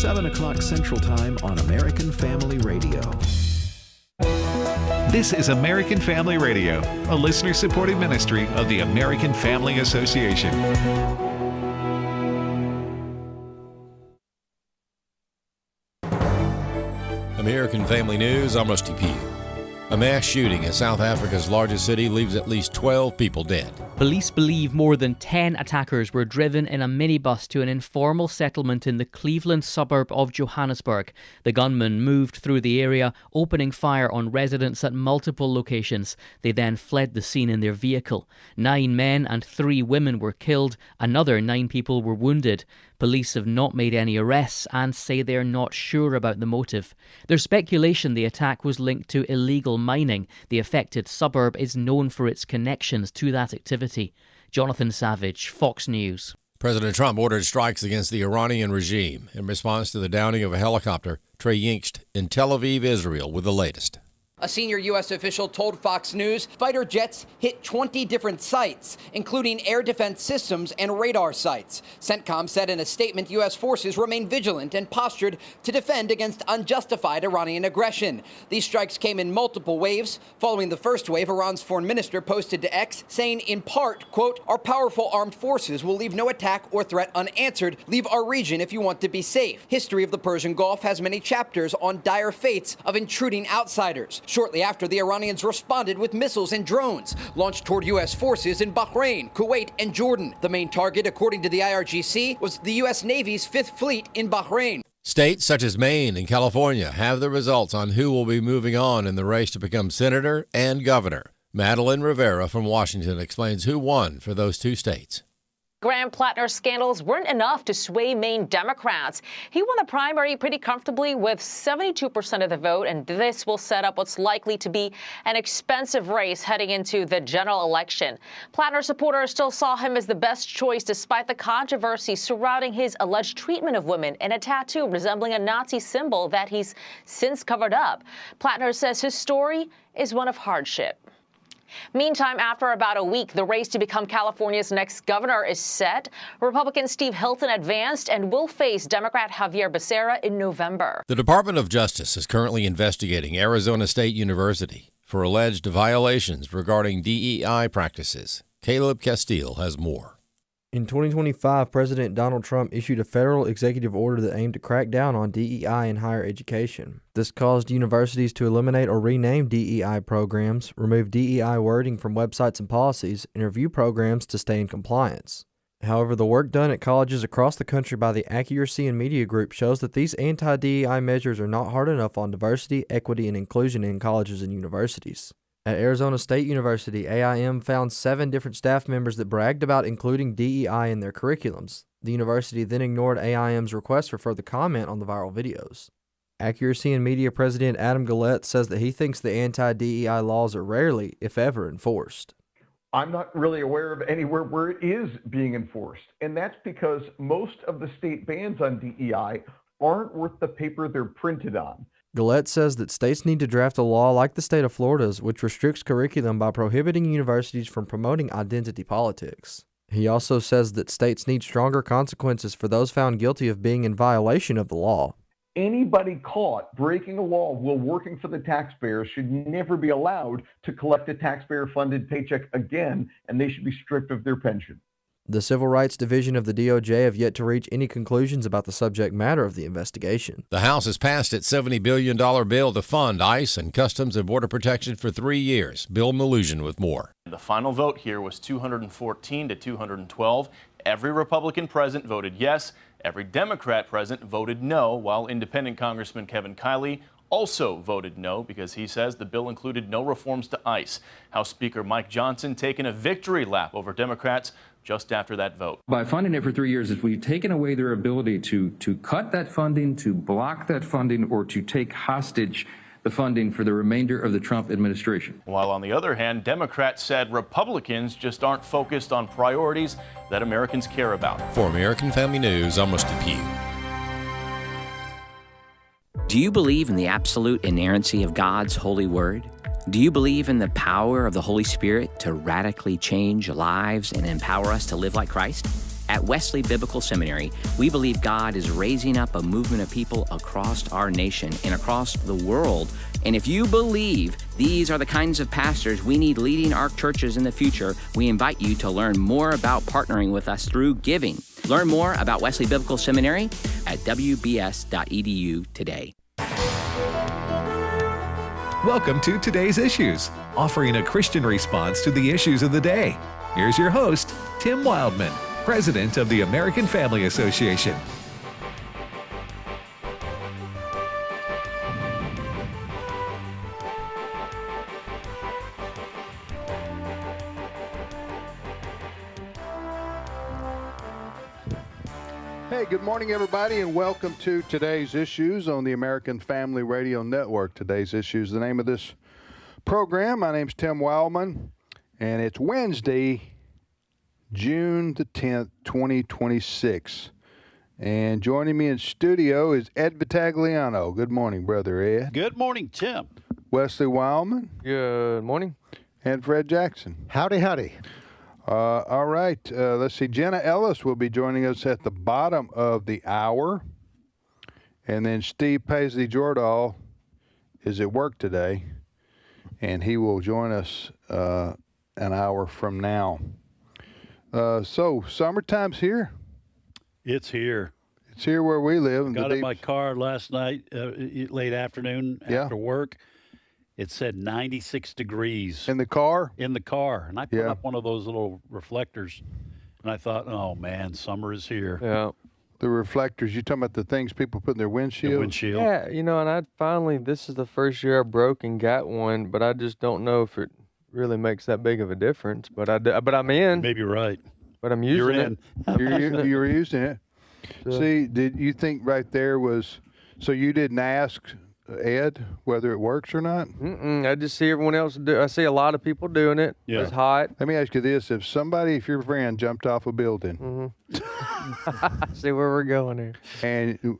7 o'clock Central Time on American Family Radio. This is American Family Radio, a listener-supported ministry of the American Family Association. American Family News, I'm Rusty Pugh. A mass shooting in South Africa's largest city leaves at least 12 people dead. Police believe more than 10 attackers were driven in a minibus to an informal settlement in the Cleveland suburb of Johannesburg. The gunmen moved through the area, opening fire on residents at multiple locations. They then fled the scene in their vehicle. 9 men and 3 women were killed. Another 9 people were wounded. Police have not made any arrests and say they're not sure about the motive. There's speculation the attack was linked to illegal mining. The affected suburb is known for its connections to that activity. Jonathan Savage, Fox News. President Trump ordered strikes against the Iranian regime in response to the downing of a helicopter. Trey Yingst in Tel Aviv, Israel, with the latest. A senior U.S. official told Fox News fighter jets hit 20 different sites, including air defense systems and radar sites. CENTCOM said in a statement U.S. forces remain vigilant and postured to defend against unjustified Iranian aggression. These strikes came in multiple waves. Following the first wave, Iran's foreign minister posted to X saying in part, quote, "Our powerful armed forces will leave no attack or threat unanswered. Leave our region if you want to be safe." History of the Persian Gulf has many chapters on dire fates of intruding outsiders. Shortly after, the Iranians responded with missiles and drones launched toward U.S. forces in Bahrain, Kuwait, and Jordan. The main target, according to the IRGC, was the U.S. Navy's 5th Fleet in Bahrain. States such as Maine and California have the results on who will be moving on in the race to become senator and governor. Madeline Rivera from Washington explains who won for those 2 states. Graham Plattner's scandals weren't enough to sway Maine Democrats. He won the primary pretty comfortably with 72% of the vote, and this will set up what's likely to be an expensive race heading into the general election. Plattner supporters still saw him as the best choice despite the controversy surrounding his alleged treatment of women and a tattoo resembling a Nazi symbol that he's since covered up. Plattner says his story is one of hardship. Meantime, after about a week, the race to become California's next governor is set. Republican Steve Hilton advanced and will face Democrat Javier Becerra in November. The Department of Justice is currently investigating Arizona State University for alleged violations regarding DEI practices. Caleb Castile has more. In 2025, President Donald Trump issued a federal executive order that aimed to crack down on DEI in higher education. This caused universities to eliminate or rename DEI programs, remove DEI wording from websites and policies, and review programs to stay in compliance. However, the work done at colleges across the country by the Accuracy and Media Group shows that these anti-DEI measures are not hard enough on diversity, equity, and inclusion in colleges and universities. At Arizona State University, AIM found 7 different staff members that bragged about including DEI in their curriculums. The university then ignored AIM's request for further comment on the viral videos. Accuracy and Media President Adam Gillette says that he thinks the anti-DEI laws are rarely, if ever, enforced. I'm not really aware of anywhere where it is being enforced, and that's because most of the state bans on DEI aren't worth the paper they're printed on. Gillette says that states need to draft a law like the state of Florida's, which restricts curriculum by prohibiting universities from promoting identity politics. He also says that states need stronger consequences for those found guilty of being in violation of the law. Anybody caught breaking a law while working for the taxpayer should never be allowed to collect a taxpayer-funded paycheck again, and they should be stripped of their pension. The Civil Rights Division of the DOJ have yet to reach any conclusions about the subject matter of the investigation. The House has passed its $70 billion bill to fund ICE and Customs and Border Protection for 3 years. Bill Malugin with more. The final vote here was 214 to 212. Every Republican present voted yes. Every Democrat present voted no, while independent Congressman Kevin Kiley also voted no because he says the bill included no reforms to ICE. House Speaker Mike Johnson taking a victory lap over Democrats just after that vote. By funding it for 3 years, if we've taken away their ability to cut that funding, to block that funding, or to take hostage the funding for the remainder of the Trump administration. While on the other hand, Democrats said Republicans just aren't focused on priorities that Americans care about. For American Family News, I'm Rusty Pugh. Do you believe in the absolute inerrancy of God's holy word? Do you believe in the power of the Holy Spirit to radically change lives and empower us to live like Christ? At Wesley Biblical Seminary, we believe God is raising up a movement of people across our nation and across the world. And if you believe these are the kinds of pastors we need leading our churches in the future, we invite you to learn more about partnering with us through giving. Learn more about Wesley Biblical Seminary at wbs.edu today. Welcome to Today's Issues, offering a Christian response to the issues of the day. Here's your host, Tim Wildmon, President of the American Family Association. Hey, good morning, everybody, and welcome to Today's Issues on the American Family Radio Network. Today's Issues, the name of this program. My name's Tim Wildmon, and it's Wednesday, June the 10th, 2026. And joining me in studio is Ed Vitagliano. Good morning, Brother Ed. Good morning, Tim. Wesley Wildmon. Good morning. And Fred Jackson. Howdy, howdy. All right, let's see. Jenna Ellis will be joining us at the bottom of the hour. And then Steve Paisley-Jordahl is at work today, and he will join us an hour from now. So, summertime's here. It's here. It's here where we live. Got in my car last night, late afternoon after work. It said 96 degrees. In the car? In the car. And I put up one of those little reflectors, and I thought, oh, man, summer is here. Yeah. The reflectors, you talking about the things people put in their windshield? The windshield. Yeah, you know, and this is the first year I broke and got one, but I just don't know if it really makes that big of a difference. But I'm in. Maybe you're right. But I'm using it. You're using it. So. See, did you think right there was, so you didn't ask Ed whether it works or not? I just see everyone else do. I see a lot of people doing it. Yeah. It's hot. Let me ask you this: if your friend jumped off a building, see where we're going here,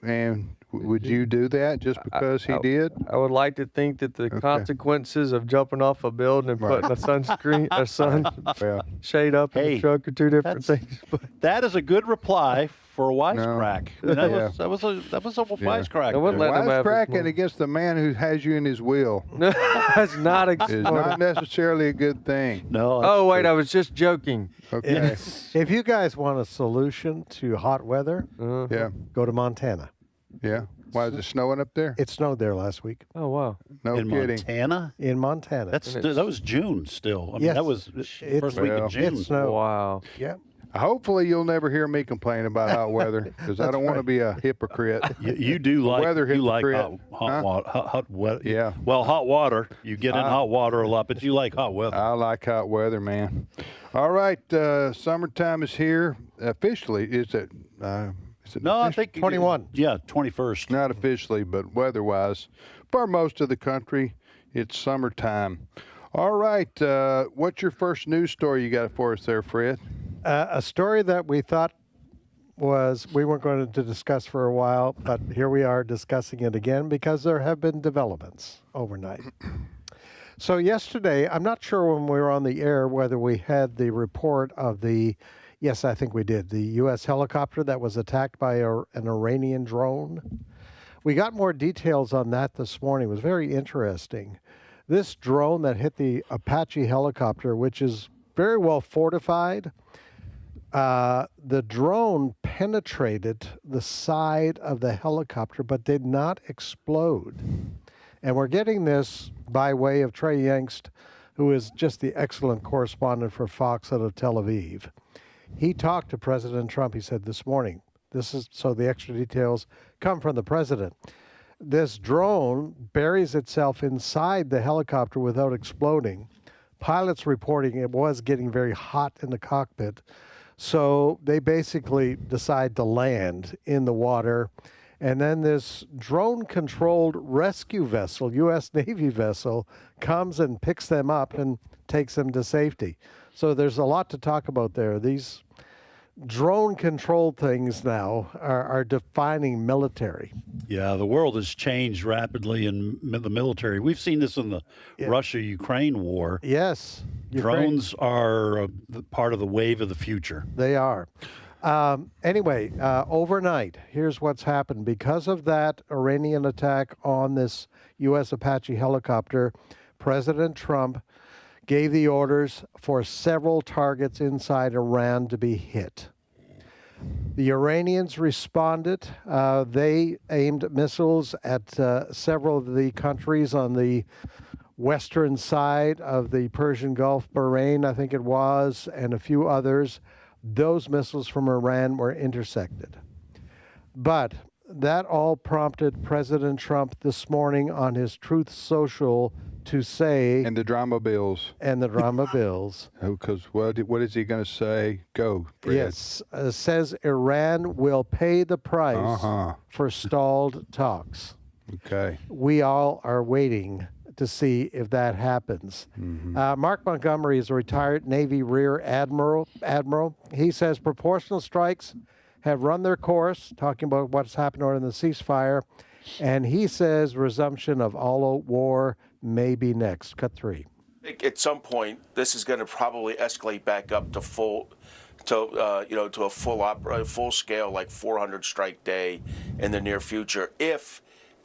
and would you do that just because he did? I would like to think that the consequences of jumping off a building and putting a sun shade up in the truck are two different things. But that is a good reply for a wisecrack. No. That was a wisecrack. Wisecracking against the man who has you in his will. That's not is not necessarily a good thing. No. Oh wait, I was just joking. Okay. If you guys want a solution to hot weather, go to Montana. Yeah. Why is it snowing up there? It snowed there last week. Oh wow. No in kidding. Montana? In Montana. That was June still. I mean, that was first week of June. It snowed. Wow. Yeah. Hopefully you'll never hear me complain about hot weather, because I don't want to be a hypocrite. You do like weather hypocrite. Hot weather. Yeah. Well, hot water. You get in hot water a lot, but you like hot weather. I like hot weather, man. All right, summertime is here officially. Is it? No, I think 21. Yeah, 21st. Not officially, but weather-wise, for most of the country, it's summertime. All right, what's your first news story you got for us there, Fred? A story that we thought we weren't going to discuss for a while, but here we are discussing it again because there have been developments overnight. So yesterday, I'm not sure when we were on the air whether we had the report of yes, I think we did, the U.S. helicopter that was attacked by an Iranian drone. We got more details on that this morning. It was very interesting. This drone that hit the Apache helicopter, which is very well fortified, the drone penetrated the side of the helicopter but did not explode. And we're getting this by way of Trey Yangst, who is just the excellent correspondent for Fox out of Tel Aviv. He talked to President Trump, he said this morning. So the extra details come from the president. This drone buries itself inside the helicopter without exploding. Pilots reporting it was getting very hot in the cockpit. So they basically decide to land in the water. And then this drone-controlled rescue vessel, U.S. Navy vessel, comes and picks them up and takes them to safety. So there's a lot to talk about there. These drone-controlled things now are defining military. Yeah, the world has changed rapidly in the military. We've seen this in the Russia-Ukraine war. Yes. Drones are part of the wave of the future. They are. Anyway, overnight, here's what's happened. Because of that Iranian attack on this U.S. Apache helicopter, President Trump gave the orders for several targets inside Iran to be hit. The Iranians responded. They aimed missiles at several of the countries on the western side of the Persian Gulf, Bahrain, I think it was, and a few others. Those missiles from Iran were intercepted. But that all prompted President Trump this morning on his Truth Social to say... And the drama bills. Because what is he going to say? Go, Fred. Yes. Says Iran will pay the price for stalled talks. Okay. We all are waiting to see if that happens. Mark Montgomery is a retired Navy Rear Admiral. He says proportional strikes have run their course, talking about what's happened during the ceasefire, and he says resumption of all-out war may be next. Cut 3. At some point, this is going to probably escalate back up to a full scale, like 400 strike day in the near future. If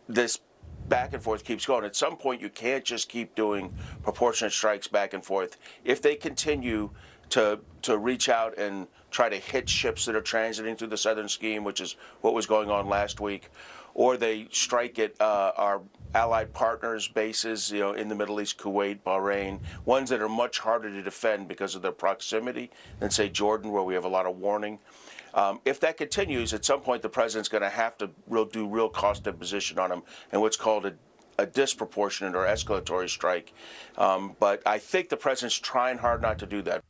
this back and forth keeps going, at some point you can't just keep doing proportionate strikes back and forth. If they continue to reach out and try to hit ships that are transiting through the southern scheme, which is what was going on last week, or they strike at our allied partners' bases, in the Middle East, Kuwait, Bahrain, ones that are much harder to defend because of their proximity than, say, Jordan, where we have a lot of warning. If that continues, at some point the president's going to have to do real cost imposition on them and what's called a disproportionate or escalatory strike. But I think the president's trying hard not to do that.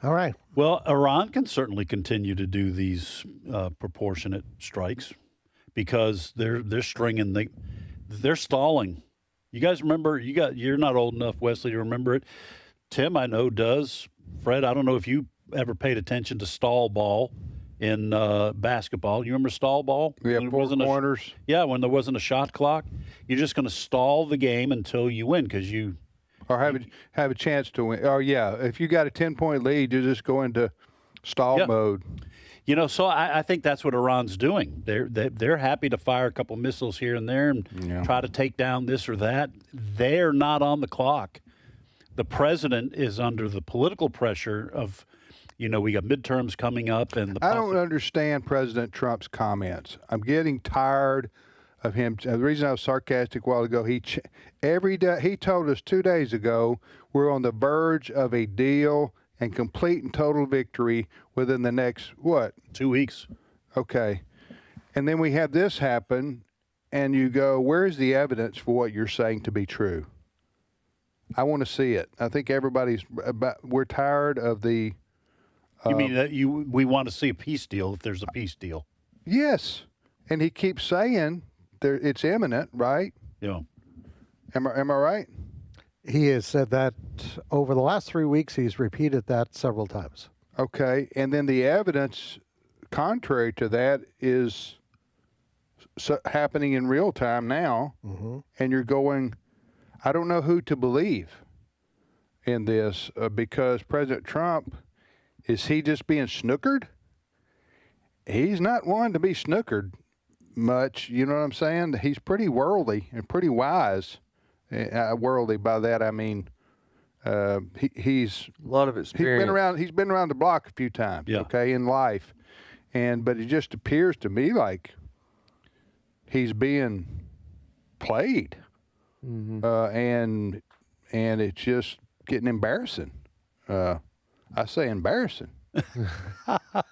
All right. Well, Iran can certainly continue to do these proportionate strikes because they're stringing they're stalling. You guys remember? You're not old enough, Wesley, to remember it. Tim, I know, does. Fred, I don't know if you ever paid attention to stall ball in basketball. You remember stall ball? Yeah, four corners. When there wasn't a shot clock. You're just going to stall the game until you win because you... Or have a chance to win. Oh, yeah. If you got a 10-point lead, you just go into stall mode. So I think that's what Iran's doing. They're happy to fire a couple missiles here and there and try to take down this or that. They're not on the clock. The president is under the political pressure of, we got midterms coming up. And I don't understand President Trump's comments. I'm getting tired of him. The reason I was sarcastic a while ago, every day he told us 2 days ago we're on the verge of a deal and complete and total victory within the next, 2 weeks. Okay. And then we have this happen, and you go, where's the evidence for what you're saying to be true? I want to see it. I think we're tired of the... You mean that we want to see a peace deal if there's a peace deal? Yes. And he keeps saying it's imminent, right? Yeah. Am I right? He has said that over the last 3 weeks. He's repeated that several times. Okay. And then the evidence contrary to that is happening in real time now. Mm-hmm. And you're going, I don't know who to believe in this because President Trump, is he just being snookered? He's not one to be snookered much. You know what I'm saying? He's pretty worldly and pretty wise. Worldly, by that I mean he's a lot of experience. He's been around the block a few times, okay, in life. But it just appears to me like he's being played. Mm-hmm. And it's just getting embarrassing. I say embarrassing.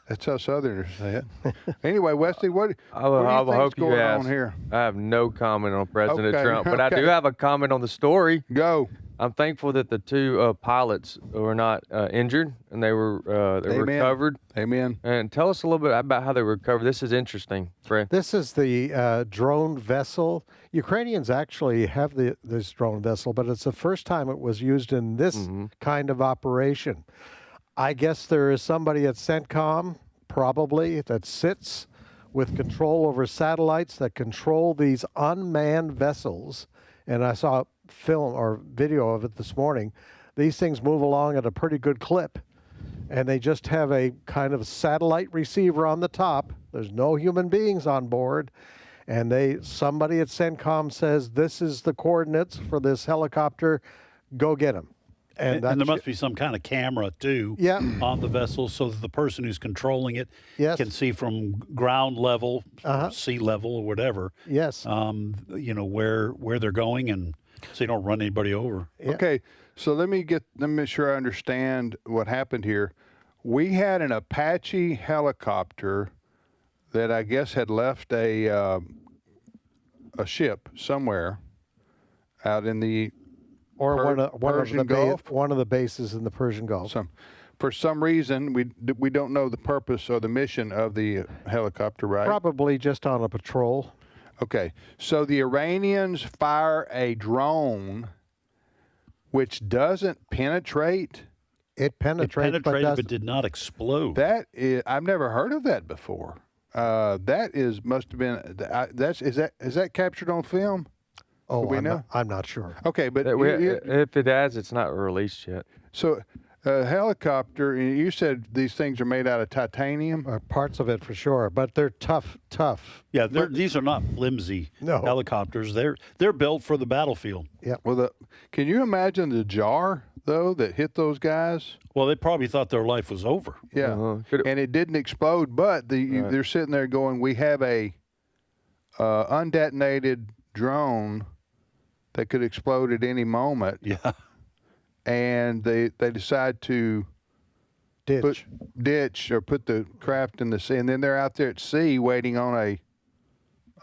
That's how Southerners say it. Anyway, Wesley, what do you think's going on here? I have no comment on President Trump, but I do have a comment on the story. Go. I'm thankful that the two pilots were not injured and they were recovered. Amen. And tell us a little bit about how they were recovered. This is interesting, Fred. This is the drone vessel. Ukrainians actually have this drone vessel, but it's the first time it was used in this kind of operation. I guess there is somebody at CENTCOM, probably, that sits with control over satellites that control these unmanned vessels. And I saw film or video of it this morning. These things move along at a pretty good clip. and they just have a kind of satellite receiver on the top. There's no human beings on board. And somebody at CENTCOM says, this is the coordinates for this helicopter. Go get them. And there must be some kind of camera, too, on the vessel so that the person who's controlling it can see from ground level, sea level, or whatever. Yes. Where they're going, and so you don't run anybody over. Yeah. Okay, so let me make sure I understand what happened here. We had an Apache helicopter that I guess had left a ship somewhere out in the one of the bases in the Persian Gulf. For some reason, we don't know the purpose or the mission of the helicopter, right? Probably just on a patrol. Okay, so the Iranians fire a drone which doesn't penetrate. It penetrated, but did not explode. I've never heard of that before. Must have been. Is that captured on film? Oh, I'm not sure. Okay, but if it has, it's not released yet. So, helicopter. You said these things are made out of titanium. Parts of it for sure, but they're tough. Yeah, these are not flimsy helicopters. They're built for the battlefield. Yeah. Well, can you imagine the jar though that hit those guys? Well, they probably thought their life was over. Yeah, and it didn't explode, but they're sitting there going, "We have a undetonated drone that could explode at any moment." Yeah. And they decide to ditch or put the craft in the sea, and then they're out there at sea waiting on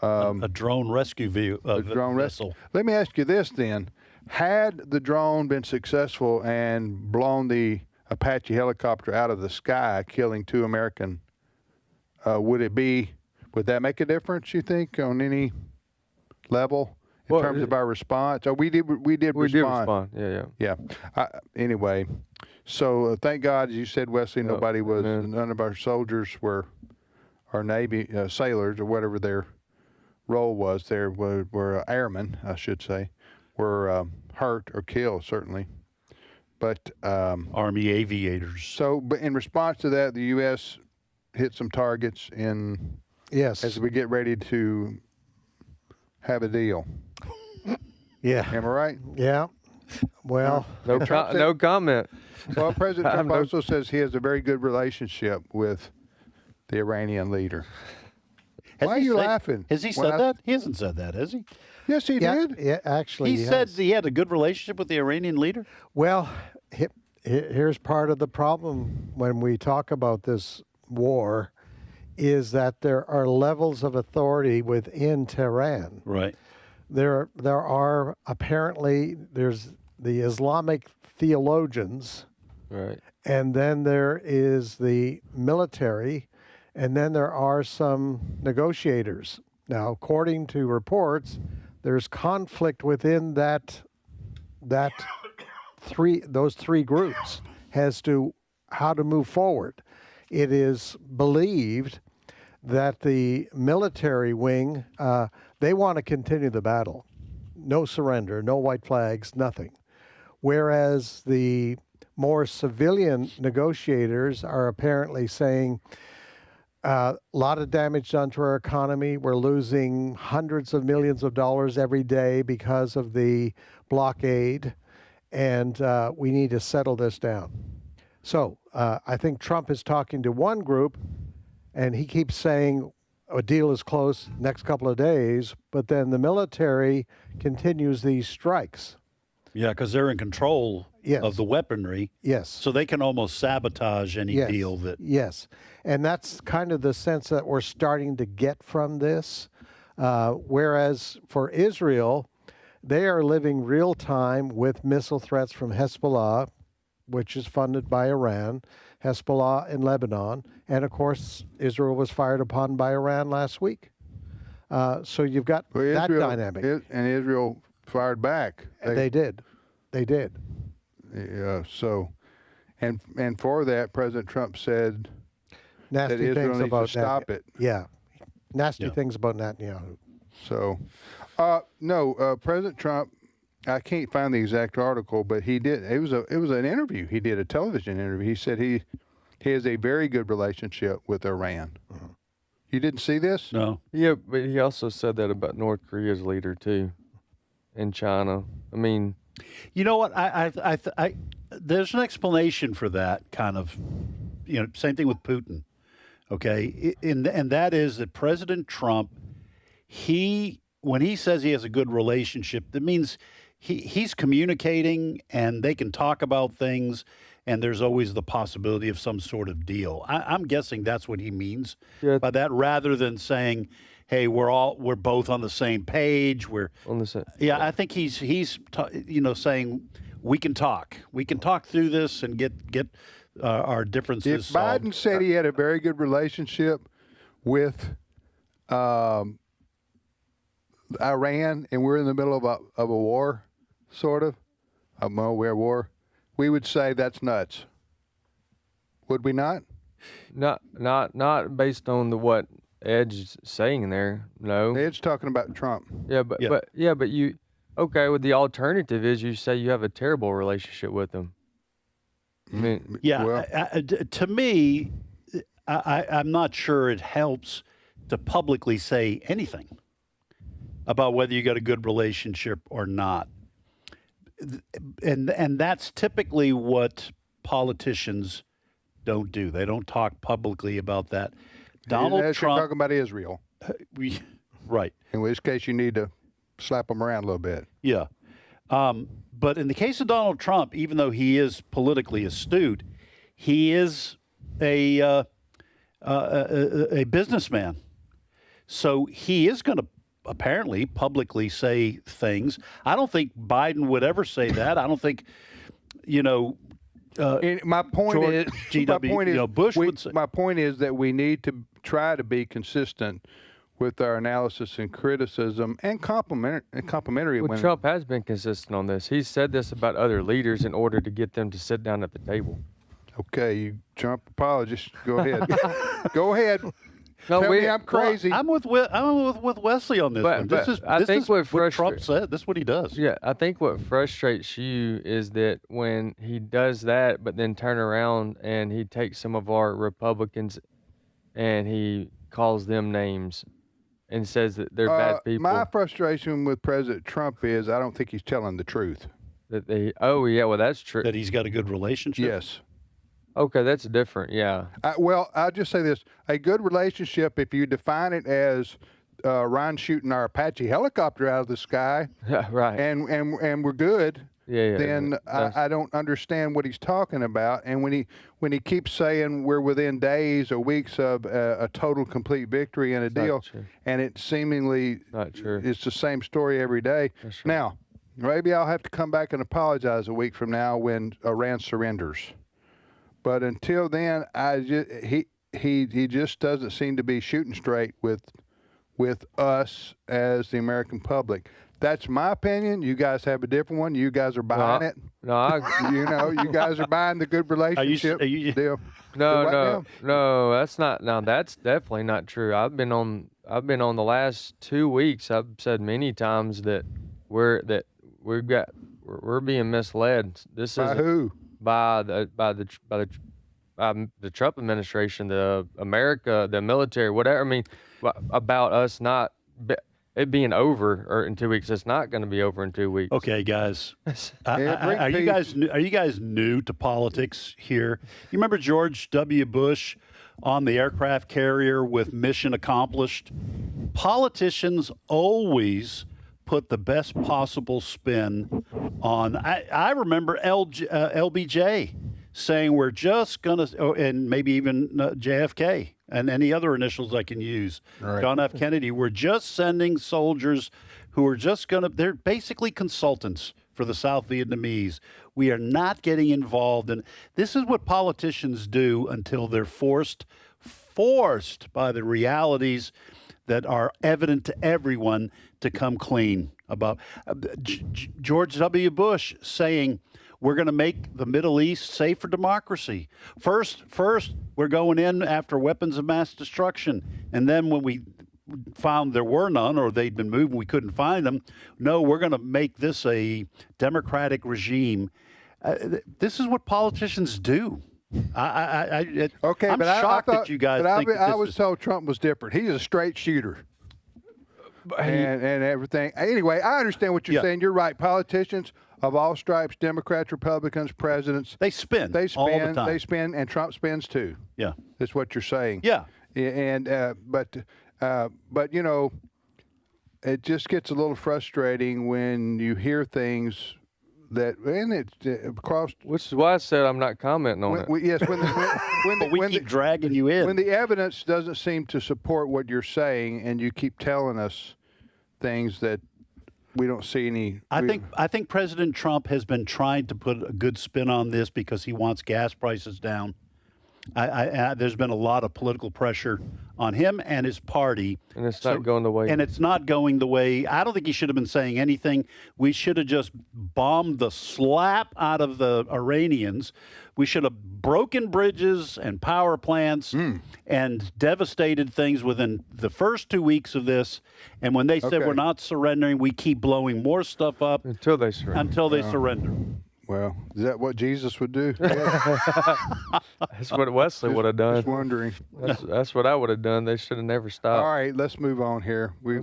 a drone rescue vessel. Let me ask you this then: had the drone been successful and blown the Apache helicopter out of the sky, killing 2 American, would that make a difference? You think on any level? In terms of our response, we did respond. Yeah. Anyway, so thank God, as you said, Wesley, none of our soldiers were, our Navy sailors or whatever their role was there were airmen, I should say, were hurt or killed certainly, but Army aviators. So, but in response to that, the U.S. hit some targets as we get ready to have a deal. Yeah. Am I right? Yeah. Well, no comment. Well, President Trump also says he has a very good relationship with the Iranian leader. Why are you laughing? Has he said that? He hasn't said that, has he? Yes, he did. Yeah, actually, he said he had a good relationship with the Iranian leader. Well, here's part of the problem when we talk about this war, is that there are levels of authority within Tehran. Right. There are apparently there's the Islamic theologians, right, and then there is the military, and then there are some negotiators. Now, according to reports, there's conflict within those three groups as to how to move forward. It is believed that the military wing, they want to continue the battle. No surrender, no white flags, nothing. Whereas the more civilian negotiators are apparently saying a lot of damage done to our economy. We're losing hundreds of millions of dollars every day because of the blockade, and we need to settle this down. So I think Trump is talking to one group, and he keeps saying a deal is close next couple of days, but then the military continues these strikes. Yeah, because they're in control of the weaponry. Yes. So they can almost sabotage any deal that... Yes. And that's kind of the sense that we're starting to get from this. Whereas for Israel, they are living real time with missile threats from Hezbollah, which is funded by Iran, Hezbollah in Lebanon, and of course, Israel was fired upon by Iran last week. So you've got that dynamic. And Israel fired back. They did. Yeah. So, and for that, President Trump said nasty that Israel things needs about to stop it. Yeah. Nasty things about Netanyahu. So, President Trump, I can't find the exact article, but he did. It was an interview. He did a television interview. He said He has a very good relationship with Iran. You didn't see this? No. Yeah, but he also said that about North Korea's leader too, and China. I mean, you know what? I there's an explanation for that kind of. Same thing with Putin. Okay, and that is that President Trump, when he says he has a good relationship, that means he's communicating and they can talk about things, and there's always the possibility of some sort of deal. I'm guessing that's what he means by that, rather than saying, "Hey, we're both on the same page." We're on the same. Yeah, I think he's saying we can talk through this and get our differences If Biden solved. said he had a very good relationship with Iran, and we're in the middle of a war, sort of, a war, we would say that's nuts. Would we not? Not based on what Ed's saying there. No. Ed's talking about Trump. Yeah, but you well, the alternative is you say you have a terrible relationship with him. I mean, to me, I'm not sure it helps to publicly say anything about whether you got a good relationship or not. And that's typically what politicians don't do. They don't talk publicly about that. Donald Trump talking about Israel. Right. In which case you need to slap them around a little bit. Yeah. But in the case of Donald Trump, even though he is politically astute, he is a businessman. So he is going to apparently publicly say things. I don't think Biden would ever say that. I don't think, my point is, Bush would say. My point is that we need to try to be consistent with our analysis and criticism and complimentary. Well, Trump has been consistent on this. He's said this about other leaders in order to get them to sit down at the table. Okay, you Trump apologist, go ahead. Go ahead. No, Tell me I'm crazy. Well, I'm with Wesley on this one. This is what Trump said. This is what he does. Yeah, I think what frustrates you is that when he does that, but then turn around and he takes some of our Republicans and he calls them names and says that they're bad people. My frustration with President Trump is I don't think he's telling the truth. Well, that's true. That he's got a good relationship? Yes. Okay, that's different, yeah. I'll just say this. A good relationship, if you define it as Ron shooting our Apache helicopter out of the sky, right, and we're good, then I don't understand what he's talking about. And when he keeps saying we're within days or weeks of a total, complete victory and a deal, and it seemingly not true. It's the same story every day. Now, maybe I'll have to come back and apologize a week from now when Iran surrenders. But until then, he just doesn't seem to be shooting straight with us as the American public. That's my opinion. You guys have a different one. You guys are buying it. No, you guys are buying the good relationship deal. No, that's not. No, that's definitely not true. I've been on the last 2 weeks. I've said many times that we're being misled. This is who? By the Trump administration, the military, whatever. I mean, about us not it being over in 2 weeks. It's not going to be over in 2 weeks. Okay, guys. Are you guys new to politics here? You remember George W. Bush on the aircraft carrier with mission accomplished? Politicians always put the best possible spin on. I remember LBJ saying we're just going to, and maybe even JFK and any other initials I can use, right. John F. Kennedy, we're just sending soldiers who are just going to, they're basically consultants for the South Vietnamese. We are not getting involved in, this is what politicians do until they're forced by the realities that are evident to everyone to come clean about. George W. Bush saying, we're going to make the Middle East safe for democracy. First, we're going in after weapons of mass destruction. And then when we found there were none or they'd been moved and we couldn't find them, no, we're going to make this a democratic regime. This is what politicians do. Okay, I'm but shocked I thought, that you guys but think that I this was is... told Trump was different. He's a straight shooter. And everything. Anyway, I understand what you're saying. You're right. Politicians of all stripes, Democrats, Republicans, presidents. They spin. They all the time. They spin, and Trump spins too. Yeah. That's what you're saying. Yeah. And but you know, it just gets a little frustrating when you hear things that, and it across. Which is why I said I'm not commenting on it. Yes, but we keep dragging you in. When the evidence doesn't seem to support what you're saying, and you keep telling us things that we don't see any. I think President Trump has been trying to put a good spin on this because he wants gas prices down. There's been a lot of political pressure on him and his party. And it's not going the way. And it's not going the way. I don't think he should have been saying anything. We should have just bombed the slap out of the Iranians. We should have broken bridges and power plants and devastated things within the first 2 weeks of this. And when they said we're not surrendering, we keep blowing more stuff up. Until they surrender. Well, is that what Jesus would do? That's what Wesley would have done. Just wondering. That's what I would have done. They should have never stopped. All right, let's move on here. We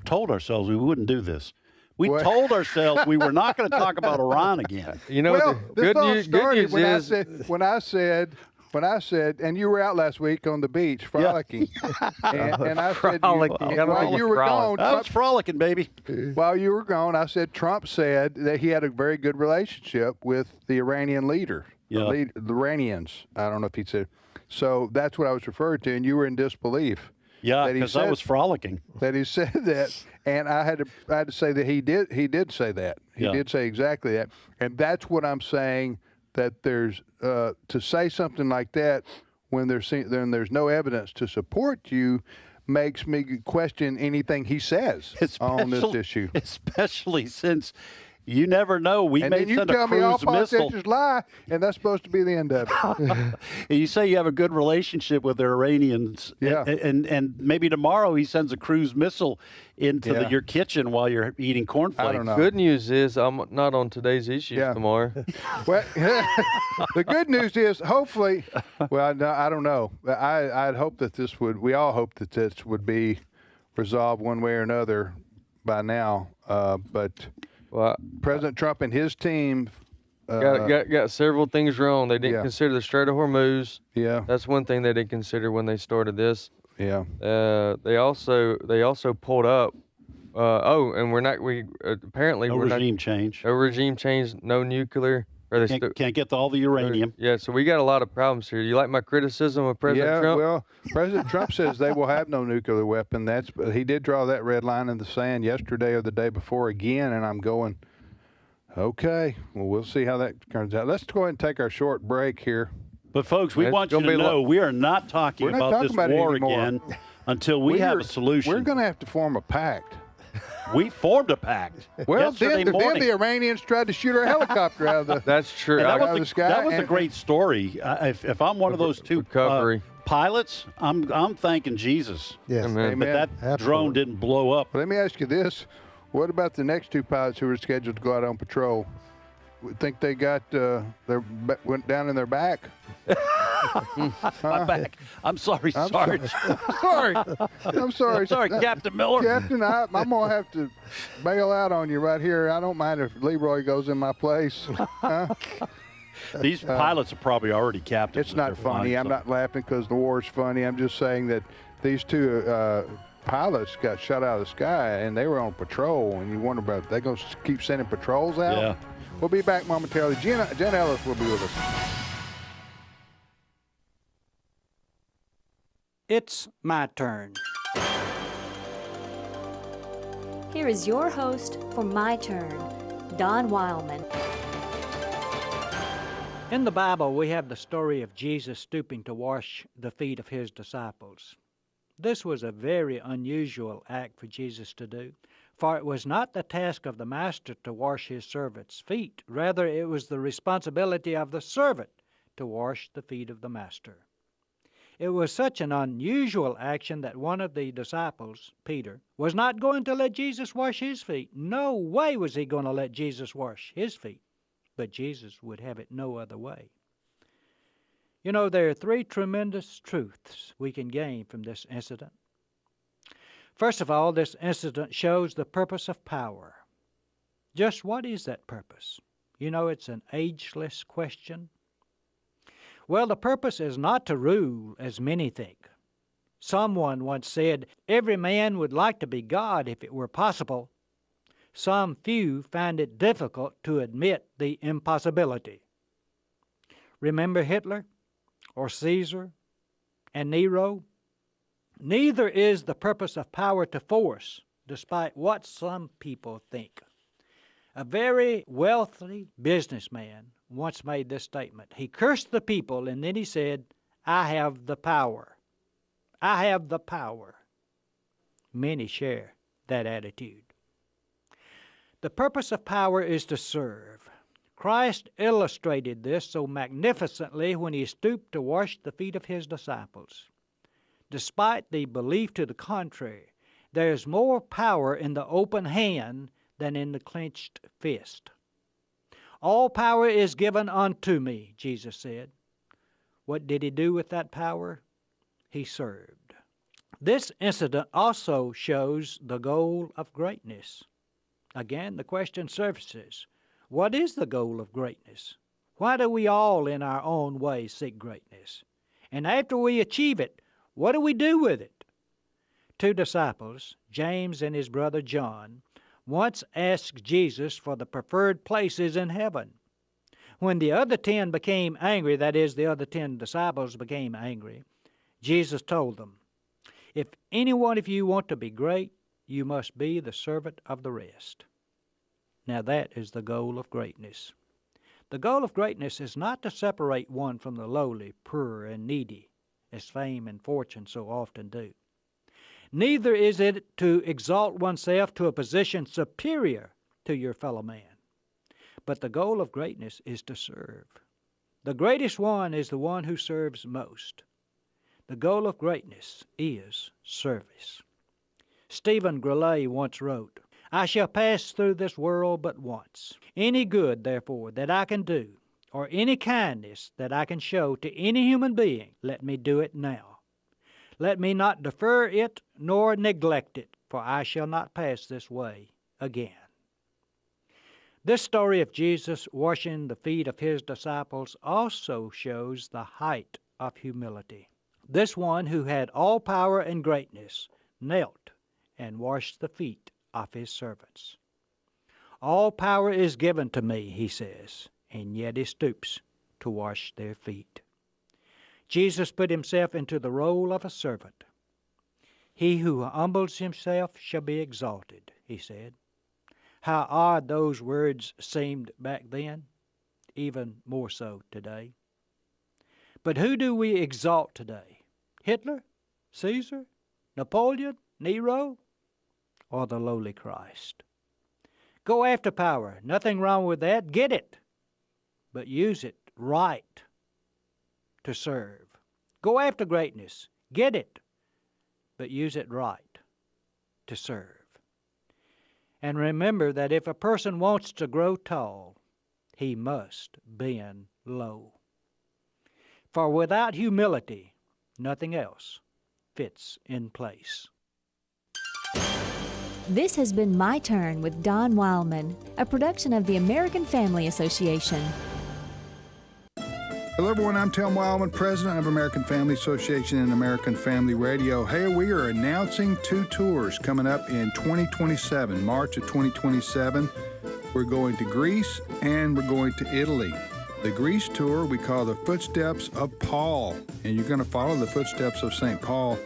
told ourselves we wouldn't do this. We told ourselves we were not going to talk about Iran again. You know, good news is when I said, and you were out last week on the beach frolicking, and I said, while you were gone, I was frolicking, baby. While you were gone, I said Trump said that he had a very good relationship with the Iranian leader, the Iranians. I don't know if he said. So that's what I was referring to, and you were in disbelief. Yeah, because I was frolicking. That he said that, and I had to say that he did say that. He did say exactly that, and that's what I'm saying. That there's to say something like that when there's no evidence to support you makes me question anything he says on this issue. Especially since you never know. We may send a cruise missile. And then you tell me all politicians lie, and that's supposed to be the end of it. You say you have a good relationship with the Iranians, and maybe tomorrow he sends a cruise missile into your kitchen while you're eating cornflakes. I don't know. Good news is I'm not on today's issues tomorrow. Well, the good news is hopefully. Well, no, I don't know. I'd hope that we all hope that this would be resolved one way or another by now. But President Trump and his team got several things wrong. They didn't consider the Strait of Hormuz. Yeah, that's one thing they didn't consider when they started this. Yeah. They also pulled up. And apparently no we're regime not, change. No regime change. No nuclear. Or they can't get all the uranium. Yeah, so we got a lot of problems here. You like my criticism of President Trump? Well, President Trump says they will have no nuclear weapon. He did draw that red line in the sand yesterday or the day before again, and I'm going, okay, well, we'll see how that turns out. Let's go ahead and take our short break here. But, folks, we want you to know we are not talking about this war again until we have a solution. We're going to have to form a pact. We formed a pact. Well, then the Iranians tried to shoot our helicopter out of the That's true. That was a great story. If I'm one of those two pilots, I'm thanking Jesus. Yes, amen. That drone didn't blow up. Let me ask you this. What about the next two pilots who were scheduled to go out on patrol? Think they got went down in their back? My back. I'm sorry, Sarge. I'm sorry, Captain Miller. Captain, I'm going to have to bail out on you right here. I don't mind if Leroy goes in my place. These pilots are probably already captains. It's not funny. I'm not laughing because the war is funny. I'm just saying that these two pilots got shot out of the sky, and they were on patrol, and you wonder about, they going to keep sending patrols out? Yeah. We'll be back momentarily. Jenna Ellis will be with us. It's my turn. Here is your host for My Turn, Don Wildmon. In the Bible, we have the story of Jesus stooping to wash the feet of his disciples. This was a very unusual act for Jesus to do, for it was not the task of the master to wash his servant's feet. Rather, it was the responsibility of the servant to wash the feet of the master. It was such an unusual action that one of the disciples, Peter, was not going to let Jesus wash his feet. No way was he going to let Jesus wash his feet. But Jesus would have it no other way. You know, there are three tremendous truths we can gain from this incident. First of all, this incident shows the purpose of power. Just what is that purpose? You know, it's an ageless question. Well, the purpose is not to rule, as many think. Someone once said, every man would like to be God if it were possible. Some few find it difficult to admit the impossibility. Remember Hitler or Caesar and Nero? Neither is the purpose of power to force, despite what some people think. A very wealthy businessman once made this statement. He cursed the people and then he said, I have the power. I have the power. Many share that attitude. The purpose of power is to serve. Christ illustrated this so magnificently when he stooped to wash the feet of his disciples. Despite the belief to the contrary, there is more power in the open hand than in the clenched fist. All power is given unto me, Jesus said. What did he do with that power? He served. This incident also shows the goal of greatness. Again, the question surfaces, what is the goal of greatness? Why do we all in our own way seek greatness? And after we achieve it, what do we do with it? Two disciples, James and his brother John, once asked Jesus for the preferred places in heaven. When the other 10 became angry, that is, the other 10 disciples became angry, Jesus told them, if any one of you want to be great, you must be the servant of the rest. Now that is the goal of greatness. The goal of greatness is not to separate one from the lowly, poor, and needy, as fame and fortune so often do. Neither is it to exalt oneself to a position superior to your fellow man. But the goal of greatness is to serve. The greatest one is the one who serves most. The goal of greatness is service. Stephen Grellet once wrote, I shall pass through this world but once. Any good, therefore, that I can do, or any kindness that I can show to any human being, let me do it now. Let me not defer it nor neglect it, for I shall not pass this way again. This story of Jesus washing the feet of his disciples also shows the height of humility. This one who had all power and greatness knelt and washed the feet of his servants. All power is given to me, he says, and yet he stoops to wash their feet. Jesus put himself into the role of a servant. He who humbles himself shall be exalted, he said. How odd those words seemed back then, even more so today. But who do we exalt today? Hitler? Caesar? Napoleon? Nero? Or the lowly Christ? Go after power. Nothing wrong with that. Get it. But use it right to serve. Go after greatness. Get it. But use it right to serve. And remember that if a person wants to grow tall, he must bend low. For without humility, nothing else fits in place. This has been My Turn with Don Wildmon, a production of the American Family Association. Hello, everyone. I'm Tim Wildmon, president of American Family Association and American Family Radio. Hey, we are announcing 2 tours coming up in 2027, March of 2027. We're going to Greece and we're going to Italy. The Greece tour we call the Footsteps of Paul, and you're going to follow the footsteps of St. Paul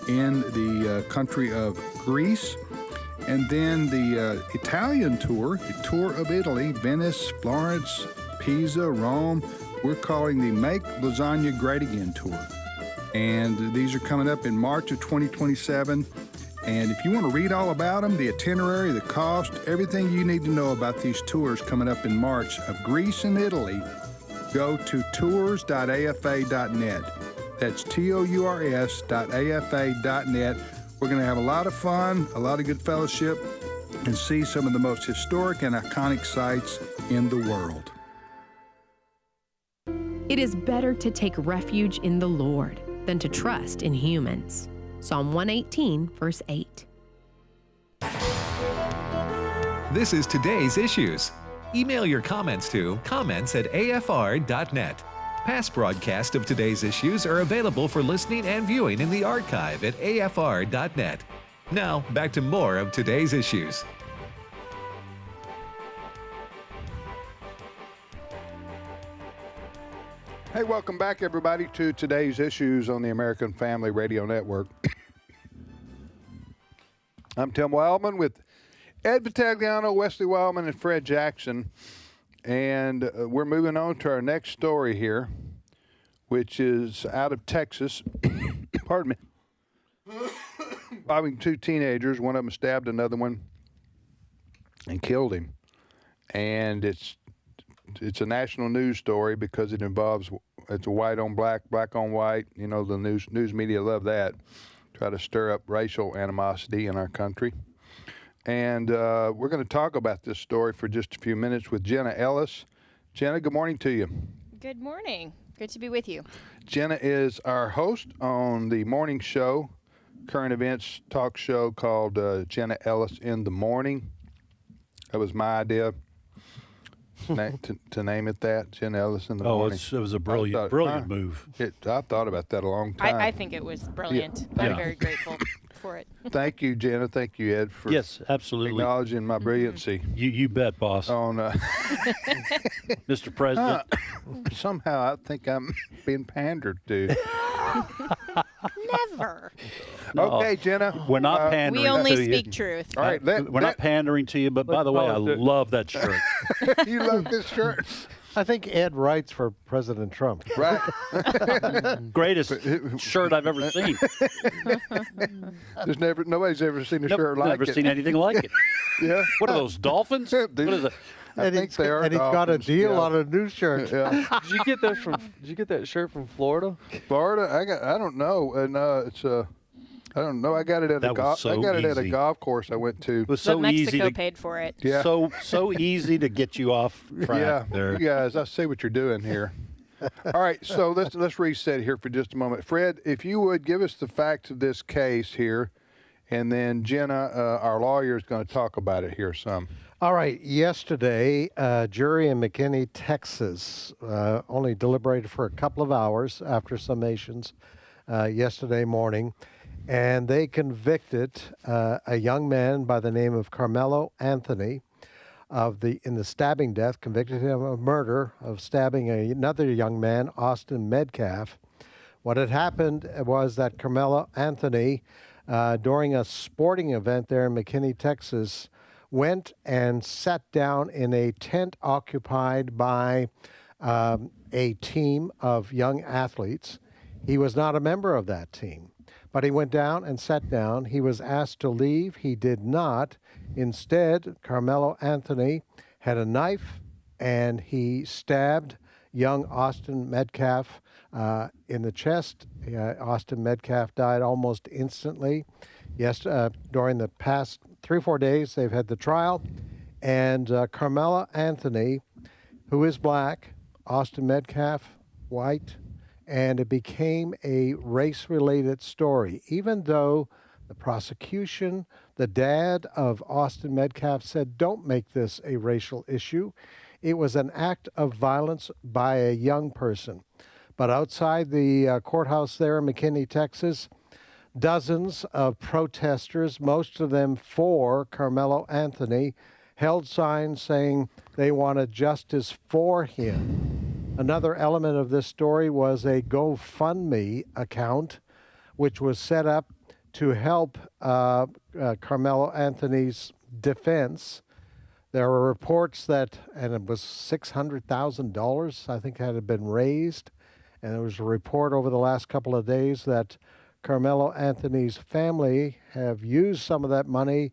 in the country of Greece. And then the Italian tour, the tour of Italy, Venice, Florence, Pisa, Rome. We're calling the Make Lasagna Great Again tour. And these are coming up in March of 2027. And if you want to read all about them, the itinerary, the cost, everything you need to know about these tours coming up in March of Greece and Italy, go to tours.afa.net. That's tours.afa.net. We're going to have a lot of fun, a lot of good fellowship, and see some of the most historic and iconic sites in the world. It is better to take refuge in the Lord than to trust in humans. Psalm 118, verse 8. This is Today's Issues. Email your comments to comments@afr.net. Past broadcasts of Today's Issues are available for listening and viewing in the archive at afr.net. Now, back to more of Today's Issues. Hey, welcome back, everybody, to Today's Issues on the American Family Radio Network. I'm Tim Wildmon with Ed Vitagliano, Wesley Wildmon, and Fred Jackson. And we're moving on to our next story here, which is out of Texas. Pardon me. Involving two teenagers. One of them stabbed another one and killed him. And it's a national news story because it involves, it's a white on black, black on white. You know, the news media love that. Try to stir up racial animosity in our country. And we're going to talk about this story for just a few minutes with Jenna Ellis. Jenna, good morning to you. Good morning. Good to be with you. Jenna is our host on the morning show, current events talk show called Jenna Ellis in the Morning. That was my idea. To name it that, Jenna Ellis in the Morning. It was a brilliant move. I thought about that a long time. I think it was brilliant. Yeah. I'm very grateful for it. Thank you, Jenna. Thank you, Ed, for absolutely acknowledging my brilliancy. You bet, boss. On Mr. President. Somehow I think I'm being pandered to. Never. Okay, Jenna. We're not pandering. We only to speak you. truth. All right, we're not pandering to you, but by the way, I love that shirt. You love this shirt? I think Ed writes for President Trump. Right. Greatest shirt I've ever seen. Nobody's ever seen a shirt like it. Never seen anything like it. Yeah. What are those, dolphins? What is it? I think they are. And he's got a deal on a new shirt. Yeah. Did you get that Did you get that shirt from Florida? Florida? I don't know, and it's I don't know. I got it at a golf course I went to. It was so but easy. Mexico paid for it. Yeah. So easy to get you off track. Yeah. There. You guys, I see what you're doing here. All right, so let's reset here for just a moment. Fred, if you would give us the facts of this case here, and then Jenna, our lawyer, is going to talk about it here some. All right. Yesterday, a jury in McKinney, Texas, only deliberated for a couple of hours after summations yesterday morning, and they convicted a young man by the name of Karmelo Anthony in the stabbing death, convicted him of murder, of stabbing another young man, Austin Metcalf. What had happened was that Karmelo Anthony, during a sporting event there in McKinney, Texas, went and sat down in a tent occupied by a team of young athletes. He was not a member of that team, but he went down and sat down. He was asked to leave. He did not. Instead, Karmelo Anthony had a knife and he stabbed young Austin Metcalf in the chest. Austin Metcalf died almost instantly. During the past 3 or 4 days, they've had the trial, and Karmelo Anthony, who is black, Austin Metcalf, white, and it became a race-related story. Even though the prosecution, the dad of Austin Metcalf said, don't make this a racial issue. It was an act of violence by a young person. But outside the courthouse there in McKinney, Texas, dozens of protesters, most of them for Karmelo Anthony, held signs saying they wanted justice for him. Another element of this story was a GoFundMe account, which was set up to help Karmelo Anthony's defense. There were reports that, and it was $600,000, I think, had been raised. And there was a report over the last couple of days that Karmelo Anthony's family have used some of that money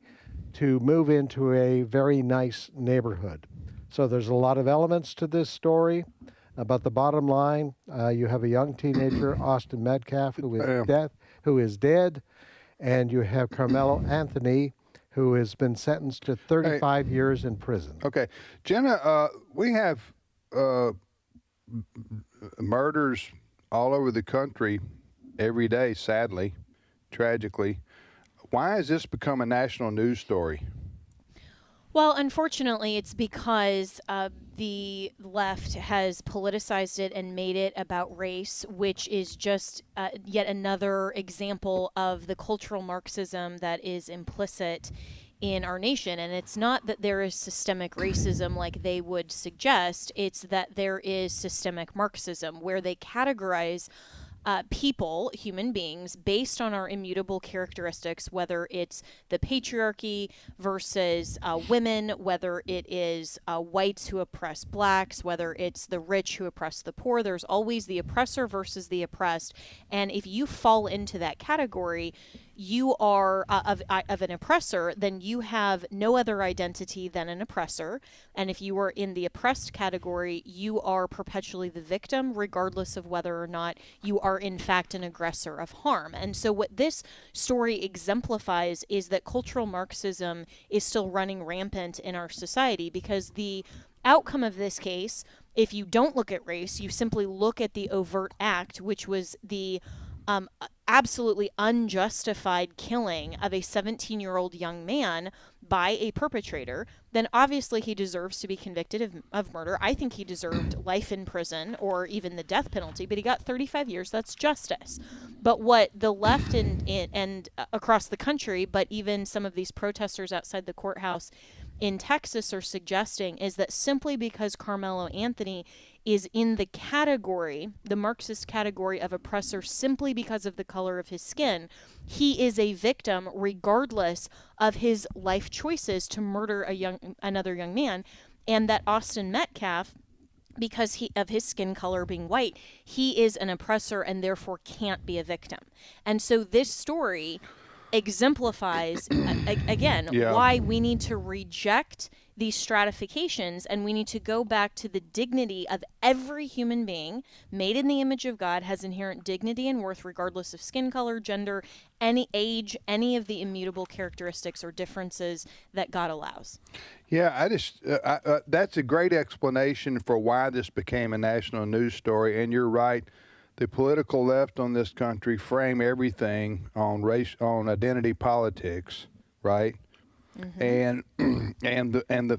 to move into a very nice neighborhood. So there's a lot of elements to this story. But the bottom line, you have a young teenager, Austin Metcalf, who is dead, and you have Karmelo Anthony, who has been sentenced to 35 years in prison. Okay. Jenna, we have murders all over the country every day, sadly, tragically. Why has this become a national news story? Well, unfortunately, it's because the left has politicized it and made it about race, which is just yet another example of the cultural Marxism that is implicit in our nation. And it's not that there is systemic racism like they would suggest, it's that there is systemic Marxism, where they categorize people, human beings, based on our immutable characteristics, whether it's the patriarchy versus women, whether it is whites who oppress blacks, whether it's the rich who oppress the poor. There's always the oppressor versus the oppressed. And if you fall into that category, you are of an oppressor, then you have no other identity than an oppressor. And if you are in the oppressed category, you are perpetually the victim, regardless of whether or not you are in fact an aggressor of harm. And so what this story exemplifies is that cultural Marxism is still running rampant in our society, because the outcome of this case, if you don't look at race, you simply look at the overt act, which was the absolutely unjustified killing of a 17-year-old young man by a perpetrator, then obviously he deserves to be convicted of murder. I think he deserved life in prison or even the death penalty, but he got 35 years. That's justice. But what the left and across the country, but even some of these protesters outside the courthouse in Texas are suggesting, is that simply because Karmelo Anthony is in the category, the Marxist category of oppressor, simply because of the color of his skin, he is a victim regardless of his life choices to murder another young man, and that Austin Metcalf, because of his skin color being white, he is an oppressor and therefore can't be a victim. And so this story exemplifies, again, why we need to reject these stratifications, and we need to go back to the dignity of every human being made in the image of God, has inherent dignity and worth regardless of skin color, gender, any age, any of the immutable characteristics or differences that God allows. Yeah, that's a great explanation for why this became a national news story. And you're right. The political left on this country frame everything on race, on identity politics, right? Mm-hmm. And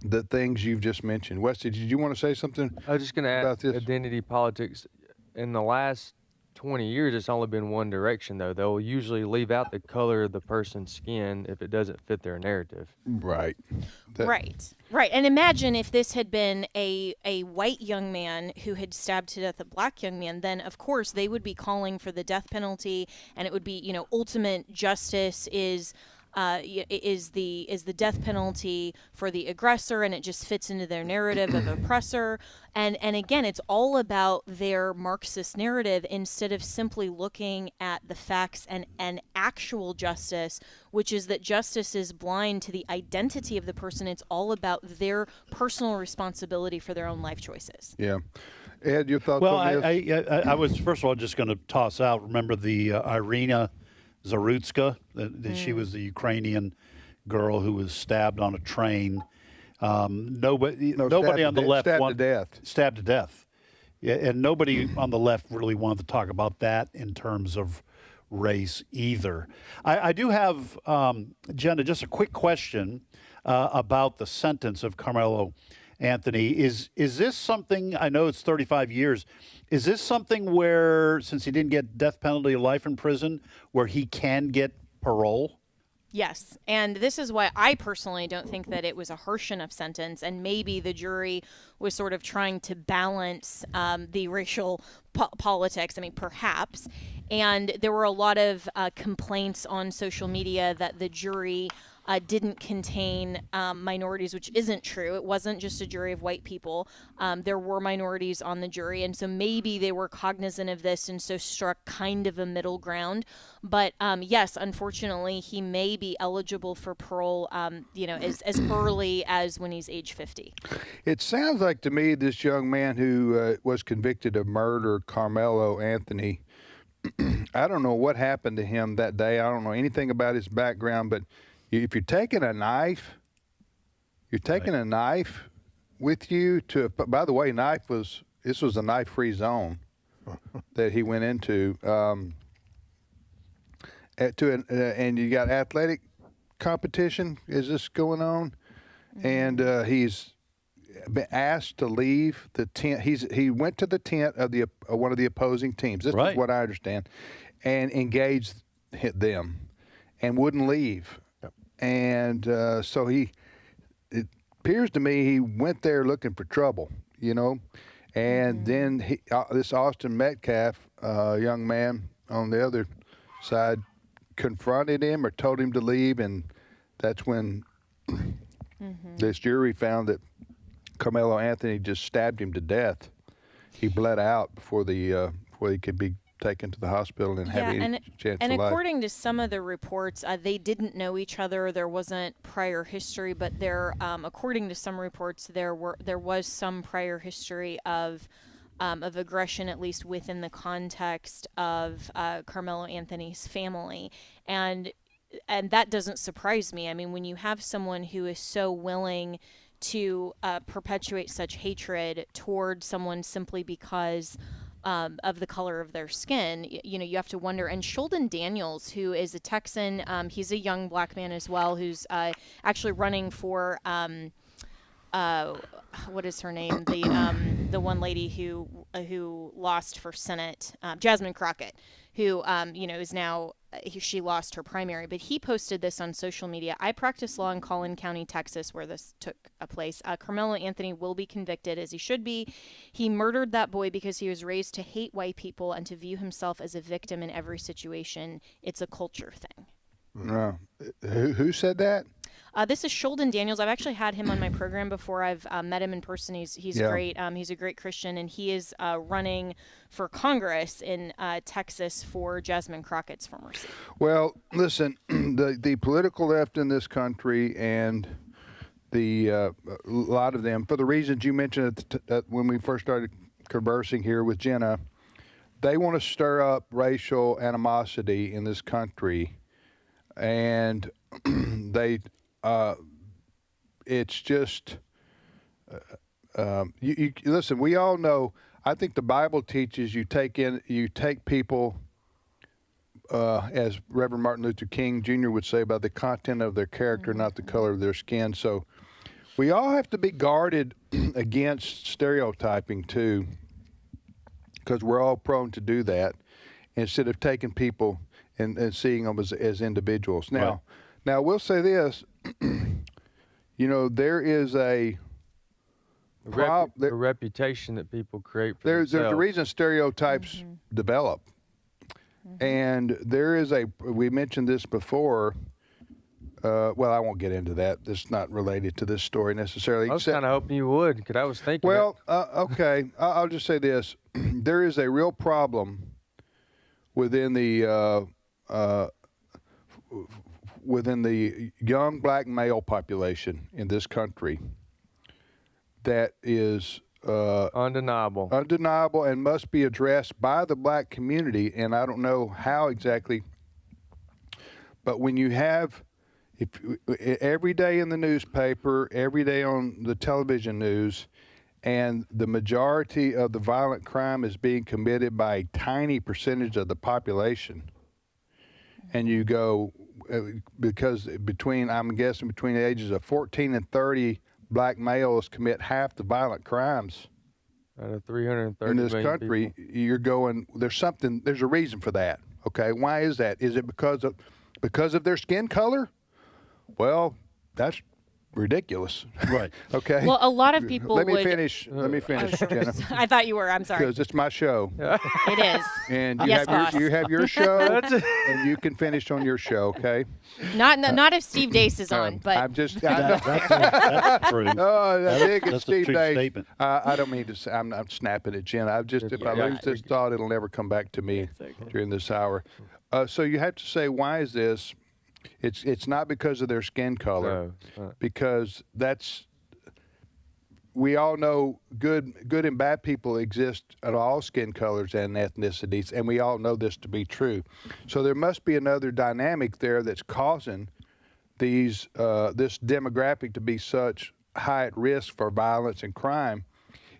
the things you've just mentioned. Wesley, did you want to say something? I was just going to add identity politics. In the last 20 years, it's only been one direction, though. They'll usually leave out the color of the person's skin if it doesn't fit their narrative. Right. Right. And imagine if this had been a white young man who had stabbed to death a black young man, then of course they would be calling for the death penalty, and it would be, ultimate justice is the death penalty for the aggressor, and it just fits into their narrative of oppressor. And again, it's all about their Marxist narrative instead of simply looking at the facts and actual justice, which is that justice is blind to the identity of the person. It's all about their personal responsibility for their own life choices. Yeah. Ed, your thoughts well, on this? I was, first of all, just going to toss out, remember the Irina Zarutska? She was the Ukrainian girl who was stabbed on a train. Nobody on the left stabbed to death. Yeah, and nobody on the left really wanted to talk about that in terms of race either. I do have, Jenna, just a quick question about the sentence of Karmelo Anthony. Is this something, I know it's 35 years, is this something where, since he didn't get death penalty or life in prison, where he can get parole? Yes, and this is why I personally don't think that it was a harsh enough sentence, and maybe the jury was sort of trying to balance the racial politics. I mean, perhaps. And there were a lot of complaints on social media that the jury didn't contain minorities, which isn't true. It wasn't just a jury of white people. There were minorities on the jury, and so maybe they were cognizant of this and so struck kind of a middle ground. But yes, unfortunately, he may be eligible for parole, as early as when he's age 50. It sounds like to me this young man who was convicted of murder, Karmelo Anthony, I don't know what happened to him that day. I don't know anything about his background, but if you're taking a knife, a knife with you to, by the way, knife was this was a knife-free zone that he went into. And you got athletic competition. Is this going on? And he's been asked to leave the tent. He went to the tent of one of the opposing teams. This is what I understand, and engaged them, and wouldn't leave. Yep. And so it appears to me he went there looking for trouble, And then this Austin Metcalf, young man on the other side, confronted him or told him to leave, and that's when this jury found that Karmelo Anthony just stabbed him to death. He bled out before he could be taken to the hospital and have any chance of life. And according to some of the reports, they didn't know each other. There wasn't prior history, but according to some reports, there was some prior history of aggression, at least within the context of Karmelo Anthony's family, and that doesn't surprise me. I mean, when you have someone who is so willing to perpetuate such hatred toward someone simply because of the color of their skin, you have to wonder. And Sheldon Daniels, who is a Texan, he's a young black man as well, who's actually running for what is her name? The one lady who lost for Senate, Jasmine Crockett, who is now she lost her primary, but he posted this on social media. I practice law in Collin County, Texas, where this took place. Karmelo Anthony will be convicted, as he should be. He murdered that boy because he was raised to hate white people and to view himself as a victim in every situation. It's a culture thing. Who said that? This is Sheldon Daniels. I've actually had him on my program before. I've met him in person. He's great. He's a great Christian, and he is running for Congress in Texas for Jasmine Crockett's former seat. Well, listen, the political left in this country and a lot of them, for the reasons you mentioned when we first started conversing here with Jenna, they want to stir up racial animosity in this country, and it's just you listen. We all know. I think the Bible teaches you take people, as Reverend Martin Luther King Jr. would say, by the content of their character, not the color of their skin. So we all have to be guarded against stereotyping too, because we're all prone to do that instead of taking people and seeing them as individuals. Now we'll say this. There is a reputation that people create for themselves. There's a reason stereotypes develop. And there is we mentioned this before. Well, I won't get into that. It's not related to this story necessarily. I was kind of hoping you would, because I was thinking. Well, okay. I'll just say this. There is a real problem within the young black male population in this country that is undeniable and must be addressed by the black community. And I don't know how exactly, but when you have every day in the newspaper, every day on the television news, and the majority of the violent crime is being committed by a tiny percentage of the population, and you go, because I'm guessing between the ages of 14 and 30, black males commit half the violent crimes out of 330 in this country. People. You're going, there's a reason for that. Okay, why is that? Is it because of their skin color? Well, that's ridiculous. Right. Okay. Well, a lot of people Let me finish, Jenna. I thought you were. I'm sorry. Because it's my show. It is. And you have your show, and you can finish on your show, okay? Not if Steve Dace is on, but I'm just. That's true. That's a Steve true Dace. statement. I don't mean to say. I'm snapping at Jenna. If I lose this thought, it'll never come back to me during this hour. So you have to say, why is this? It's not because of their skin color, because we all know good and bad people exist at all skin colors and ethnicities, and we all know this to be true. So there must be another dynamic there that's causing this demographic to be such high at risk for violence and crime.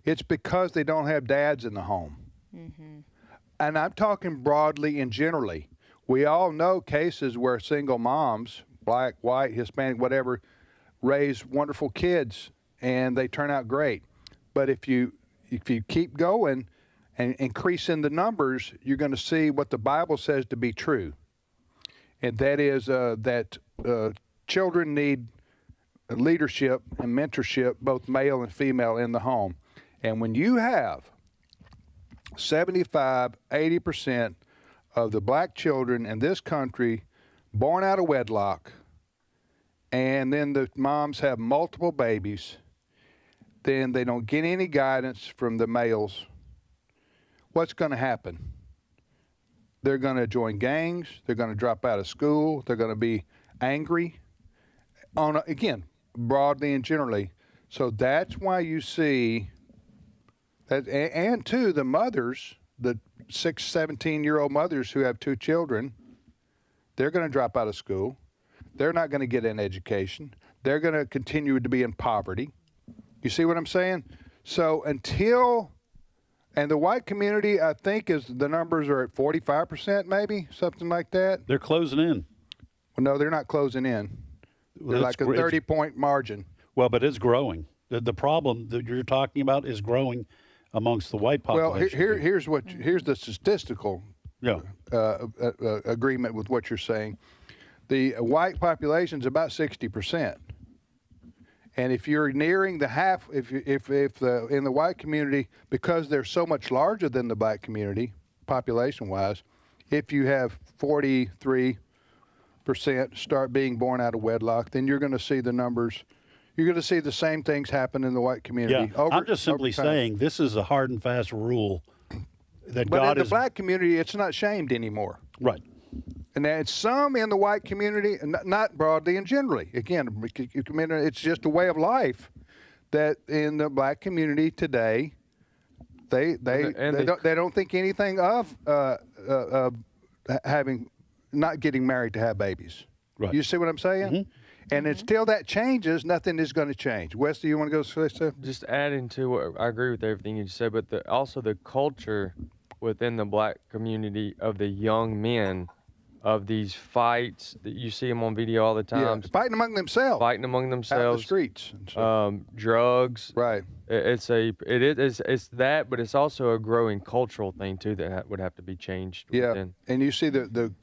It's because they don't have dads in the home. Mm-hmm. And I'm talking broadly and generally. We all know cases where single moms, black, white, Hispanic, whatever, raise wonderful kids and they turn out great. But if you keep going and increasing the numbers, you're going to see what the Bible says to be true. And that is that children need leadership and mentorship, both male and female, in the home. And when you have 75-80% of the black children in this country born out of wedlock, and then the moms have multiple babies, then they don't get any guidance from the males, what's going to happen? They're going to join gangs, they're going to drop out of school, they're going to be angry, again, broadly and generally. So that's why you see that, and two, the mothers, the 17-year-old mothers who have 2 children, they're going to drop out of school. They're not going to get an education. They're going to continue to be in poverty. You see what I'm saying? So until, and the white community, I think, the numbers are at 45%, maybe, something like that. They're closing in. Well, no, they're not closing in. They're like a 30-point margin. Well, but it's growing. The problem that you're talking about is growing amongst the white population. Well, here's the statistical agreement with what you're saying. The white population is about 60%, and if you're nearing the half, if in the white community, because they're so much larger than the black community population-wise, if you have 43% start being born out of wedlock, then you're going to see the numbers. You're going to see the same things happen in the white community. Yeah, I'm just simply saying this is a hard and fast rule that but God in the black community, it's not shamed anymore. Right. And there's some in the white community, not broadly and generally. Again, it's just a way of life that in the black community today, they don't think anything of not getting married to have babies. Right. You see what I'm saying? Mm-hmm. And until that changes, nothing is going to change. Wesley, you want to go say something? Just adding to what I agree with everything you said, but also the culture within the black community of the young men, of these fights that you see them on video all the time. Yeah, fighting among themselves. Out in the streets. Drugs. Right. It's that, but it's also a growing cultural thing too that would have to be changed. Yeah, within. And you see the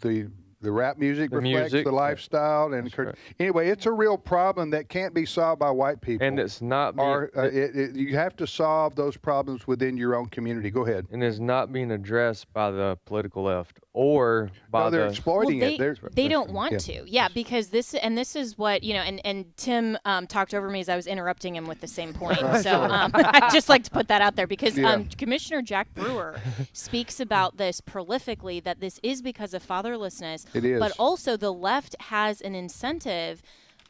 rap music reflects the lifestyle, and right. Anyway, it's a real problem that can't be solved by white people. And it's not. You have to solve those problems within your own community. Go ahead. And it's not being addressed by the political left or by they're exploiting it. They don't want to. Yeah, because this is what and Tim talked over me as I was interrupting him with the same point. So I'd just like to put that out there because Commissioner Jack Brewer speaks about this prolifically, that this is because of fatherlessness. It is. But also the left has an incentive,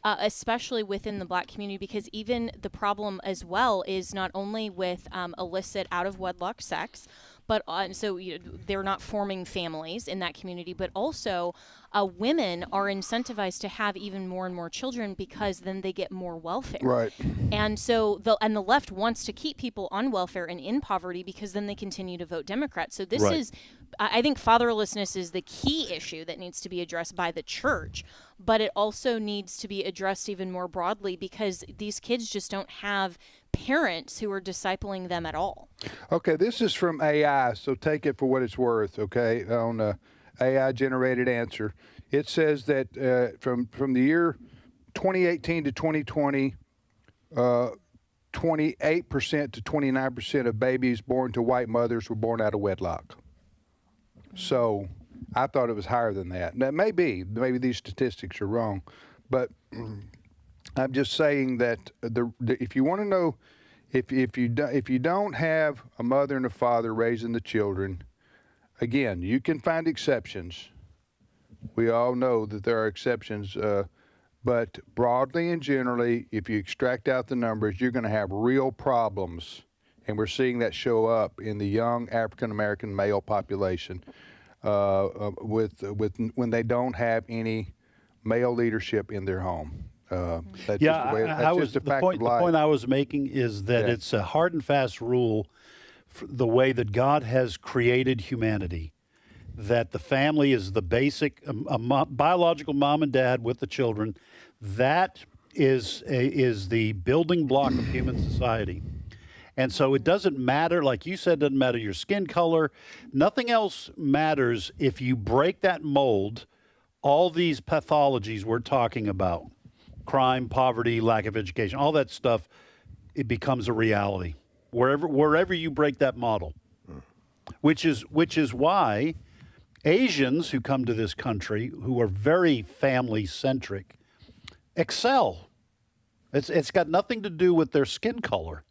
especially within the black community, because even the problem as well is not only with illicit out-of-wedlock sex, but they're not forming families in that community, but also women are incentivized to have even more and more children because then they get more welfare. Right. And so the left wants to keep people on welfare and in poverty because then they continue to vote Democrat. So this is, I think fatherlessness is the key issue that needs to be addressed by the church, but it also needs to be addressed even more broadly because these kids just don't have parents who are discipling them at all. Okay, this is from AI, so take it for what it's worth, okay, on a AI-generated answer. It says that from the year 2018 to 2020, 28% to 29% of babies born to white mothers were born out of wedlock. So I thought it was higher than that. Now, maybe these statistics are wrong, but I'm just saying that if you want to know, if you don't have a mother and a father raising the children, again, you can find exceptions. We all know that there are exceptions, but broadly and generally, if you extract out the numbers, you're going to have real problems, and we're seeing that show up in the young African American male population with when they don't have any male leadership in their home. That's Yeah, just the way, that's I was just a the fact point. of The life. point I was making is that Yeah. it's a hard and fast rule, for the way that God has created humanity, that the family is the basic biological mom and dad with the children. That is the building block of human society. And so it doesn't matter, like you said, doesn't matter your skin color. Nothing else matters if you break that mold. All these pathologies we're talking about, crime, poverty, lack of education, all that stuff, it becomes a reality wherever you break that model. Which is why Asians who come to this country, who are very family centric, excel. It's got nothing to do with their skin color.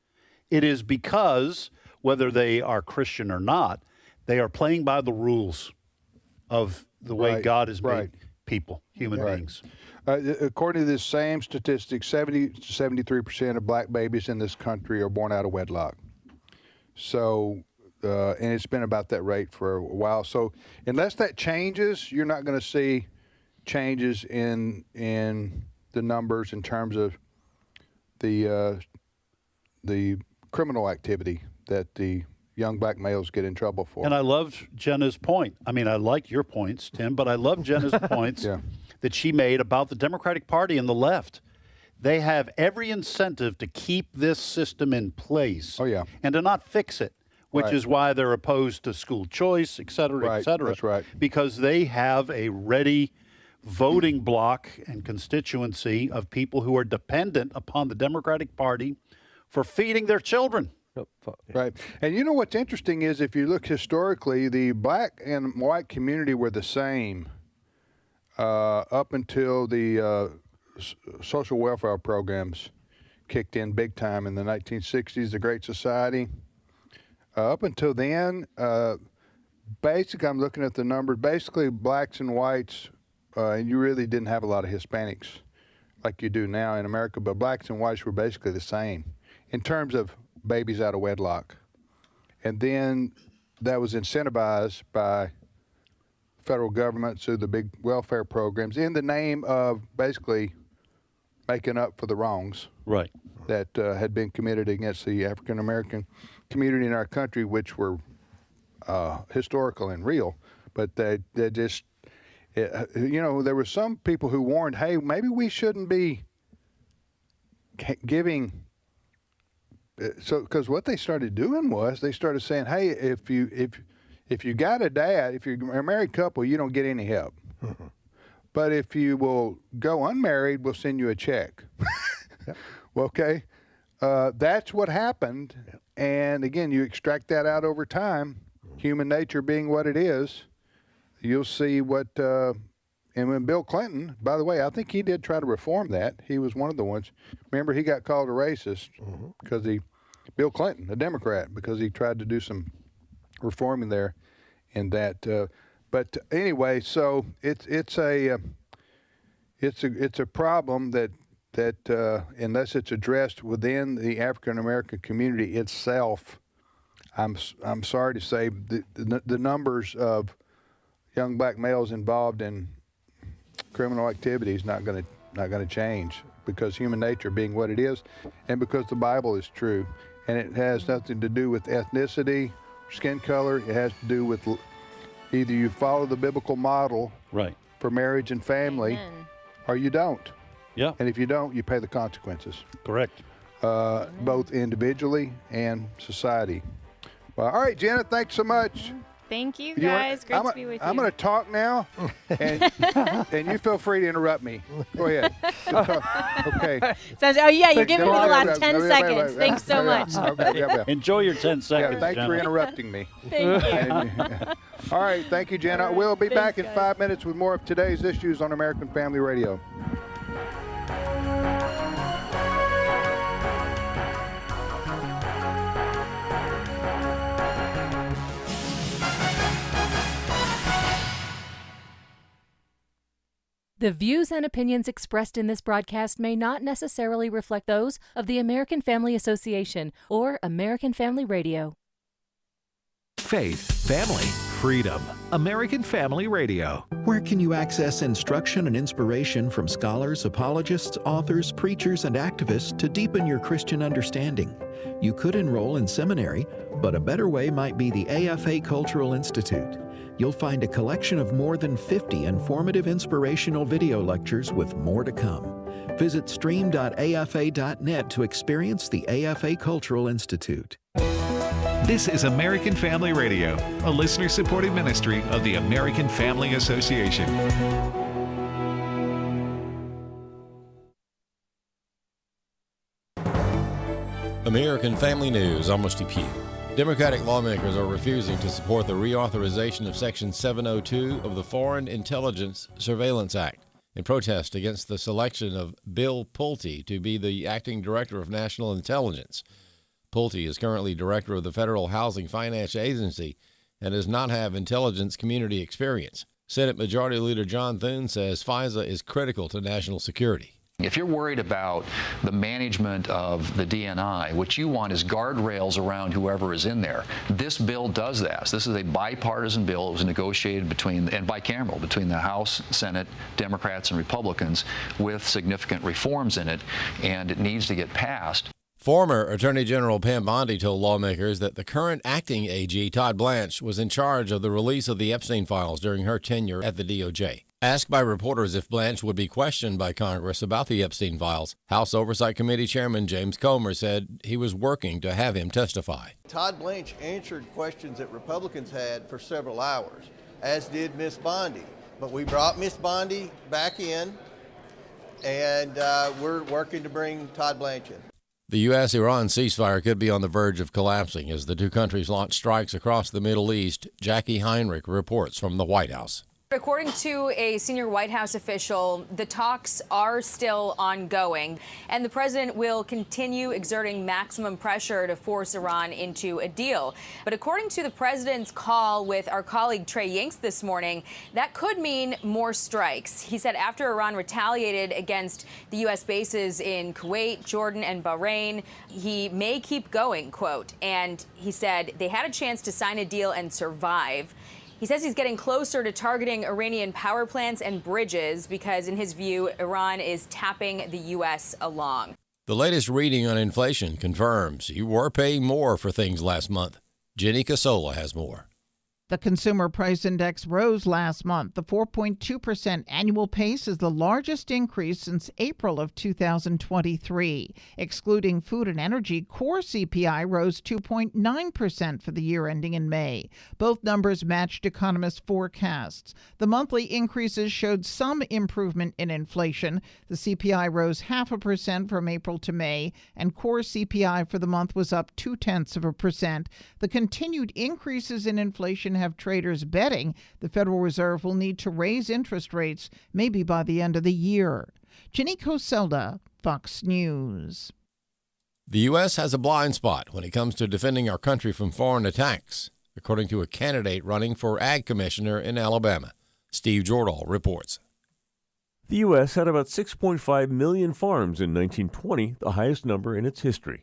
It is because, whether they are Christian or not, they are playing by the rules of the way God has made people, human beings. According to this same statistic, 70 to 73% of black babies in this country are born out of wedlock. So, and it's been about that rate for a while. So, unless that changes, you're not going to see changes in the numbers in terms of the criminal activity that the young black males get in trouble for. And I loved Jenna's point. I mean, I like your points, Tim, but I love Jenna's points that she made about the Democratic Party and the left. They have every incentive to keep this system in place and to not fix it, which is why they're opposed to school choice, et cetera, et cetera. That's right. Because they have a ready voting bloc and constituency of people who are dependent upon the Democratic Party for feeding their children. Right. And you know what's interesting is if you look historically, the black and white community were the same up until the social welfare programs kicked in big time in the 1960s, the Great Society. Up until then, basically, I'm looking at the numbers, basically blacks and whites, and you really didn't have a lot of Hispanics like you do now in America, but blacks and whites were basically the same in terms of babies out of wedlock. And then that was incentivized by federal government through the big welfare programs in the name of basically making up for the wrongs that had been committed against the African American community in our country, which were historical and real. But they just, you know, there were some people who warned, hey, maybe we shouldn't be giving. So, because what they started doing was they started saying, hey, if you got a dad, if you're a married couple, you don't get any help. But if you will go unmarried, we'll send you a check. Well, okay, that's what happened. And again, you extract that out over time, human nature being what it is, you'll see what, and when Bill Clinton, by the way, I think he did try to reform that. He was one of the ones. Remember, he got called a racist because Bill Clinton, a Democrat, because he tried to do some reforming there in that. But anyway, so it's a problem that unless it's addressed within the African American community itself, I'm sorry to say the numbers of young black males involved in criminal activity is not going to change, because human nature being what it is, and because the Bible is true, and it has nothing to do with ethnicity, skin color. It has to do with either you follow the biblical model for marriage and family, or you don't. Yeah. And if you don't, you pay the consequences. Correct. Both individually and society. Well, all right, Jenna, thanks so much. Thank you, guys. Great to be with you. I'm going to talk now, and you feel free to interrupt me. Go ahead. Okay. Oh, yeah, you're giving me the last 10 seconds. Thanks so much. Enjoy your 10 seconds, thanks Jenna. for interrupting me. Thank you. All right, thank you, Jenna. We'll be back in 5 minutes with more of today's issues on American Family Radio. The views and opinions expressed in this broadcast may not necessarily reflect those of the American Family Association or American Family Radio. faith, family, freedom. American Family Radio. Where can you access instruction and inspiration from scholars, apologists, authors, preachers, and activists to deepen your Christian understanding? You could enroll in seminary, but a better way might be the AFA Cultural Institute. You'll find a collection of more than 50 informative inspirational video lectures with more to come. Visit stream.afa.net to experience the AFA Cultural Institute. This is American Family Radio, a listener-supported ministry of the American Family Association. American Family News, I'm Rusty Pugh. Democratic lawmakers are refusing to support the reauthorization of Section 702 of the Foreign Intelligence Surveillance Act in protest against the selection of Bill Pulte to be the acting director of national intelligence. Pulte is currently director of the Federal Housing Finance Agency and does not have intelligence community experience. Senate Majority Leader John Thune says FISA is critical to national security. If you're worried about the management of the DNI, what you want is guardrails around whoever is in there. This bill does that. This is a bipartisan bill. It was negotiated and bicameral between the House, Senate, Democrats, and Republicans with significant reforms in it, and it needs to get passed. Former Attorney General Pam Bondi told lawmakers that the current acting AG, Todd Blanche, was in charge of the release of the Epstein files during her tenure at the DOJ. Asked by reporters if Blanche would be questioned by Congress about the Epstein files, House Oversight Committee Chairman James Comer said he was working to have him testify. Todd Blanche answered questions that Republicans had for several hours, as did Miss Bondi. But we brought Miss Bondi back in, and we're working to bring Todd Blanche in. The U.S.-Iran ceasefire could be on the verge of collapsing as the two countries launch strikes across the Middle East. Jackie Heinrich reports from the White House. According to a senior White House official, the talks are still ongoing, and the president will continue exerting maximum pressure to force Iran into a deal. But according to the president's call with our colleague Trey Yanks this morning, that could mean more strikes. He said after Iran retaliated against the U.S. bases in Kuwait, Jordan, and Bahrain, he may keep going, quote. And he said they had a chance to sign a deal and survive. He says he's getting closer to targeting Iranian power plants and bridges because, in his view, Iran is tapping the U.S. along. The latest reading on inflation confirms you were paying more for things last month. Jenny Casola has more. The Consumer Price Index rose last month. The 4.2% annual pace is the largest increase since April of 2023. Excluding food and energy, core CPI rose 2.9% for the year ending in May. Both numbers matched economists' forecasts. The monthly increases showed some improvement in inflation. The CPI rose 0.5% from April to May, and core CPI for the month was up 0.2%. The continued increases in inflation have traders betting the Federal Reserve will need to raise interest rates maybe by the end of the year. Jenny Coselda, Fox News. The U.S. has a blind spot when it comes to defending our country from foreign attacks, according to a candidate running for Ag Commissioner in Alabama. Steve Jordahl reports. The U.S. had about 6.5 million farms in 1920, the highest number in its history.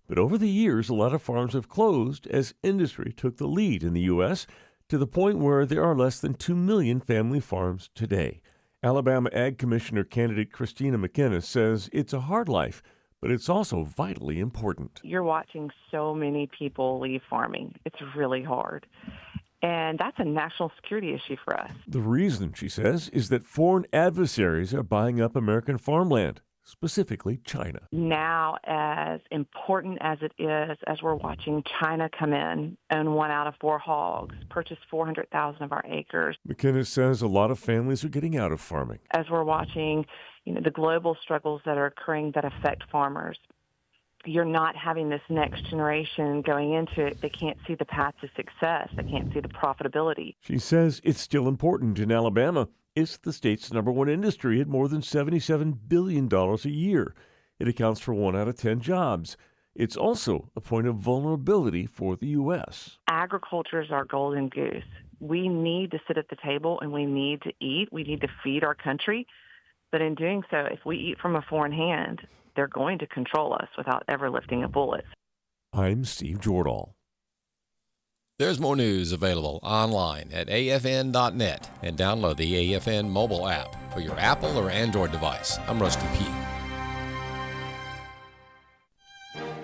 But over the years, a lot of farms have closed as industry took the lead in the U.S. to the point where there are less than 2 million family farms today. Alabama Ag Commissioner candidate Christina McInnes says it's a hard life, but it's also vitally important. You're watching so many people leave farming. It's really hard. And that's a national security issue for us. The reason, she says, is that foreign adversaries are buying up American farmland, specifically China. Now, as important as it is, as we're watching China come in, own 1 out of 4 hogs, purchase 400,000 of our acres. McInnes says a lot of families are getting out of farming. As we're watching, the global struggles that are occurring that affect farmers, you're not having this next generation going into it. They can't see the path to success. They can't see the profitability. She says it's still important in Alabama. It's the state's #1 industry at more than $77 billion a year. It accounts for 1 out of 10 jobs. It's also a point of vulnerability for the U.S. Agriculture is our golden goose. We need to sit at the table and we need to eat. We need to feed our country. But in doing so, if we eat from a foreign hand, they're going to control us without ever lifting a bullet. I'm Steve Jordahl. There's more news available online at afn.net and download the AFN mobile app for your Apple or Android device. I'm Rusty Pugh.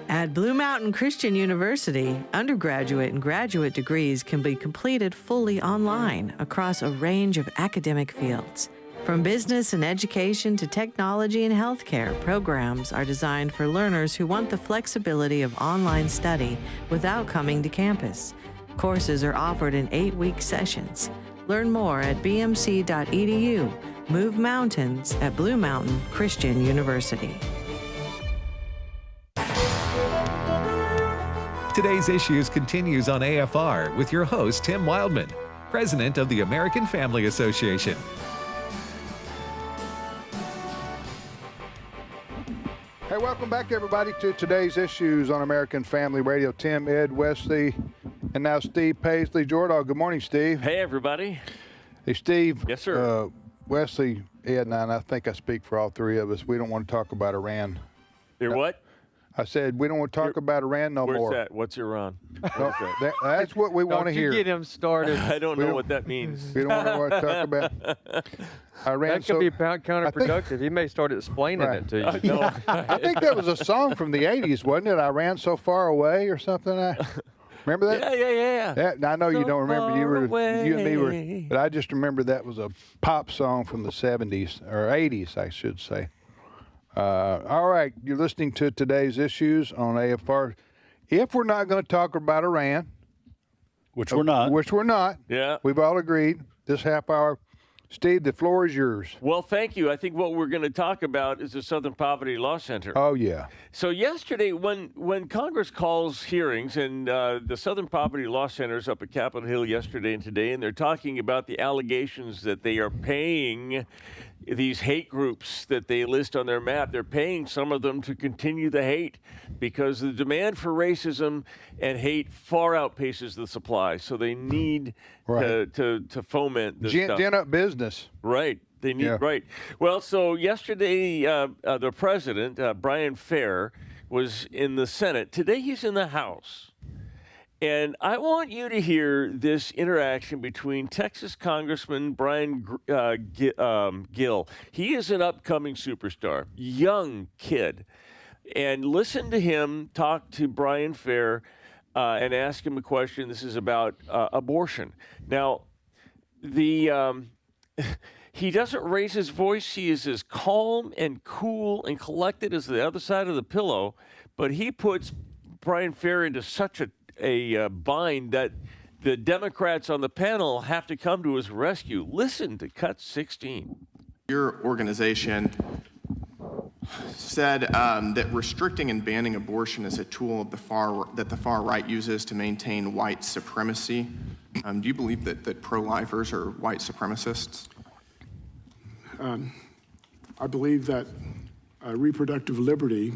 At Blue Mountain Christian University, undergraduate and graduate degrees can be completed fully online across a range of academic fields. From business and education to technology and healthcare, programs are designed for learners who want the flexibility of online study without coming to campus. Courses are offered in 8-week sessions. Learn more at bmc.edu. Move mountains at Blue Mountain Christian University. Today's Issues continues on AFR with your host, Tim Wildmon, President of the American Family Association. Hey, welcome back, everybody, to Today's Issues on American Family Radio. Tim, Ed, Wesley, and now Steve Paisley. Jordan, good morning, Steve. Hey, everybody. Hey, Steve. Yes, sir. Wesley, Ed, and I think I speak for all three of us. We don't want to talk about Iran. You're what? I said we don't want to talk about Iran no more. Where's that? What's Iran? That's what we want to hear. Don't you get him started. I don't know what that means. We don't want to talk about Iran. That could be counterproductive. He may start explaining it to you. No. I think that was a song from the 80s, wasn't it? Iran so far away or something. Remember that? Yeah. I know so you don't remember. You and me were, away. but I just remember that was a pop song from the 70s or 80s, I should say. All right, you're listening to Today's Issues on AFR. If we're not going to talk about Iran, which we're not, yeah, we've all agreed this half hour. Steve, the floor is yours. Well, thank you. I think what we're going to talk about is the Southern Poverty Law Center. Oh, yeah. So yesterday, when Congress calls hearings, and the Southern Poverty Law Center's up at Capitol Hill yesterday and today, and they're talking about the allegations that they are paying these hate groups that they list on their map. They're paying some of them to continue the hate because the demand for racism and hate far outpaces the supply. So they need to foment this stuff. Gin up business. Right. They need, right. Well, so yesterday, the president, Brian Fair, was in the Senate. Today he's in the House. And I want you to hear this interaction between Texas Congressman Brian Gill. He is an upcoming superstar, young kid. And listen to him talk to Brian Fair and ask him a question. This is about abortion. Now, he doesn't raise his voice. He is as calm and cool and collected as the other side of the pillow. But he puts Brian Fair into such a bind that the Democrats on the panel have to come to his rescue. Listen to cut 16. Your organization said that restricting and banning abortion is a tool of that the far right uses to maintain white supremacy. Do you believe that pro-lifers are white supremacists? I believe that reproductive liberty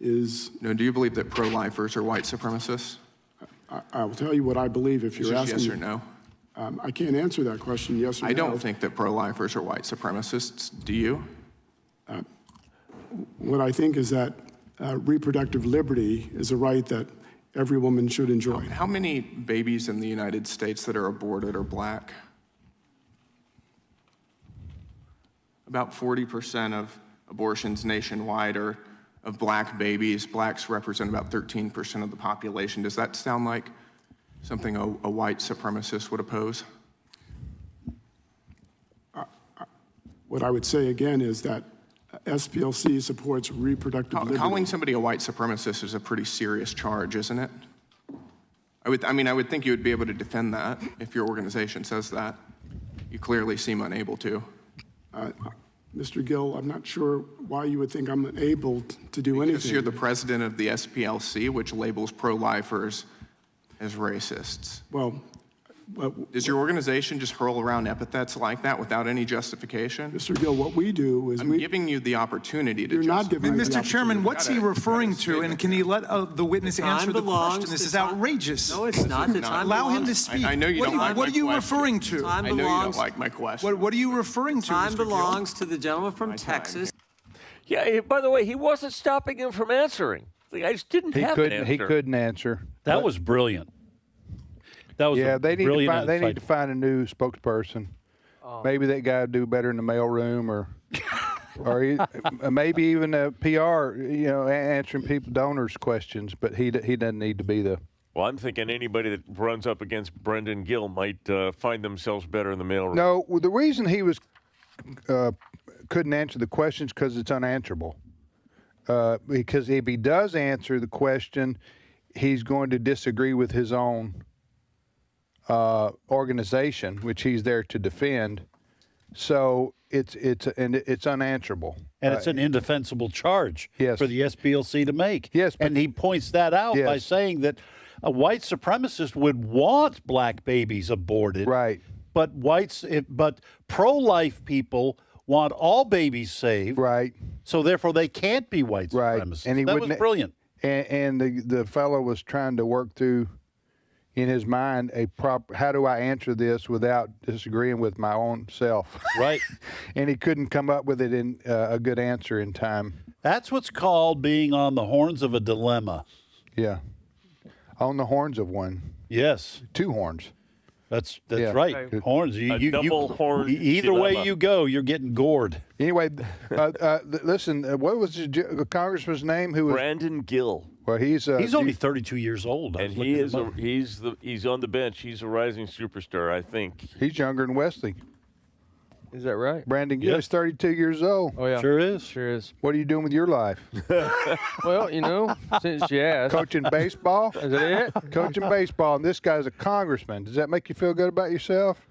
is... No, do you believe that pro-lifers are white supremacists? I will tell you what I believe if you're asking. Yes or no? I can't answer that question, yes or no. I don't think that pro-lifers are white supremacists. Do you? What I think is that reproductive liberty is a right that every woman should enjoy. How many babies in the United States that are aborted are black? About 40% of abortions nationwide are of black babies. Blacks represent about 13% of the population. Does that sound like something a white supremacist would oppose? What I would say again is that SPLC supports reproductive liberty. Calling somebody a white supremacist is a pretty serious charge, isn't it? I would think you would be able to defend that if your organization says that. You clearly seem unable to. Mr. Gill, I'm not sure why you would think I'm unable to do anything. Because you're the president of the SPLC, which labels pro-lifers as racists. Well, does your organization just hurl around epithets like that without any justification? Mr. Gill, what we do is I'm giving you the opportunity to You're not giving me the Mr. Chairman, what's he referring to? And can you let the witness answer the question? This is outrageous. No, it's not. The time Allow him to belongs- speak. I know you don't like my question. What are you referring to? Time I know you belongs- don't like my question. What are you referring to, Time Mr. Gill? belongs to the gentleman from Texas. Yeah, by the way, he wasn't stopping him from answering. I just didn't have an answer. He couldn't answer. That was brilliant. That was yeah. a They need brilliant they need insight. to find a new spokesperson. Maybe that guy would do better in the mailroom, or maybe even a PR. Answering donors' questions. But he doesn't need to be the. Well, I'm thinking anybody that runs up against Brendan Gill might find themselves better in the mailroom. No, the reason he was couldn't answer the questions because it's unanswerable. Because if he does answer the question, he's going to disagree with his own organization, which he's there to defend. So it's unanswerable, and it's an indefensible charge for the SPLC to make. Yes, and he points that out by saying that a white supremacist would want black babies aborted, right? But but pro-life people want all babies saved, right? So therefore, they can't be white supremacists. And that was brilliant. And the fellow was trying to work through in his mind how do I answer this without disagreeing with my own self? Right. And he couldn't come up with it in a good answer in time. That's what's called being on the horns of a dilemma. Yeah. On the horns of one. Yes. 2 horns. That's right. Okay. Horns. Double horn. Either dilemma. way you go, you're getting gored. Anyway, listen. What was the congressman's name? Who was Brandon Gill? Well, he's only 32 years old, and he's on the bench. He's a rising superstar, I think. He's younger than Wesley. Is that right? Brandon Gill is 32 years old. Oh yeah, sure is. What are you doing with your life? Well, since you asked. Coaching baseball. Is that it? Coaching baseball, and this guy's a congressman. Does that make you feel good about yourself?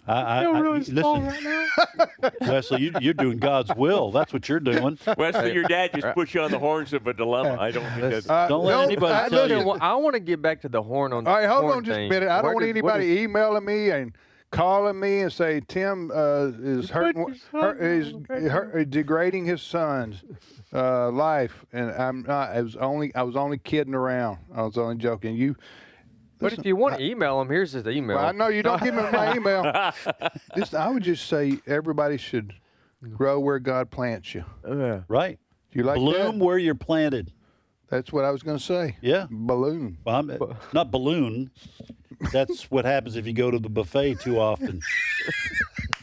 Listen, right now. Wesley, you're doing God's will. That's what you're doing. Wesley, your dad just put you on the horns of a dilemma. I don't think that's... don't let anybody tell you. I want to get back to the horn on. All right, hold horn on just thing. a minute. I don't want anybody emailing me and calling me and say Tim is degrading his son's life, and I'm not. I was only kidding around. I was only joking. But if you want to email him, here's his email. Well, I know you don't give me my email. I would just say everybody should grow where God plants you. Right. You like bloom that? where you're planted. That's what I was going to say. Yeah. Balloon. Well, not balloon. That's what happens if you go to the buffet too often.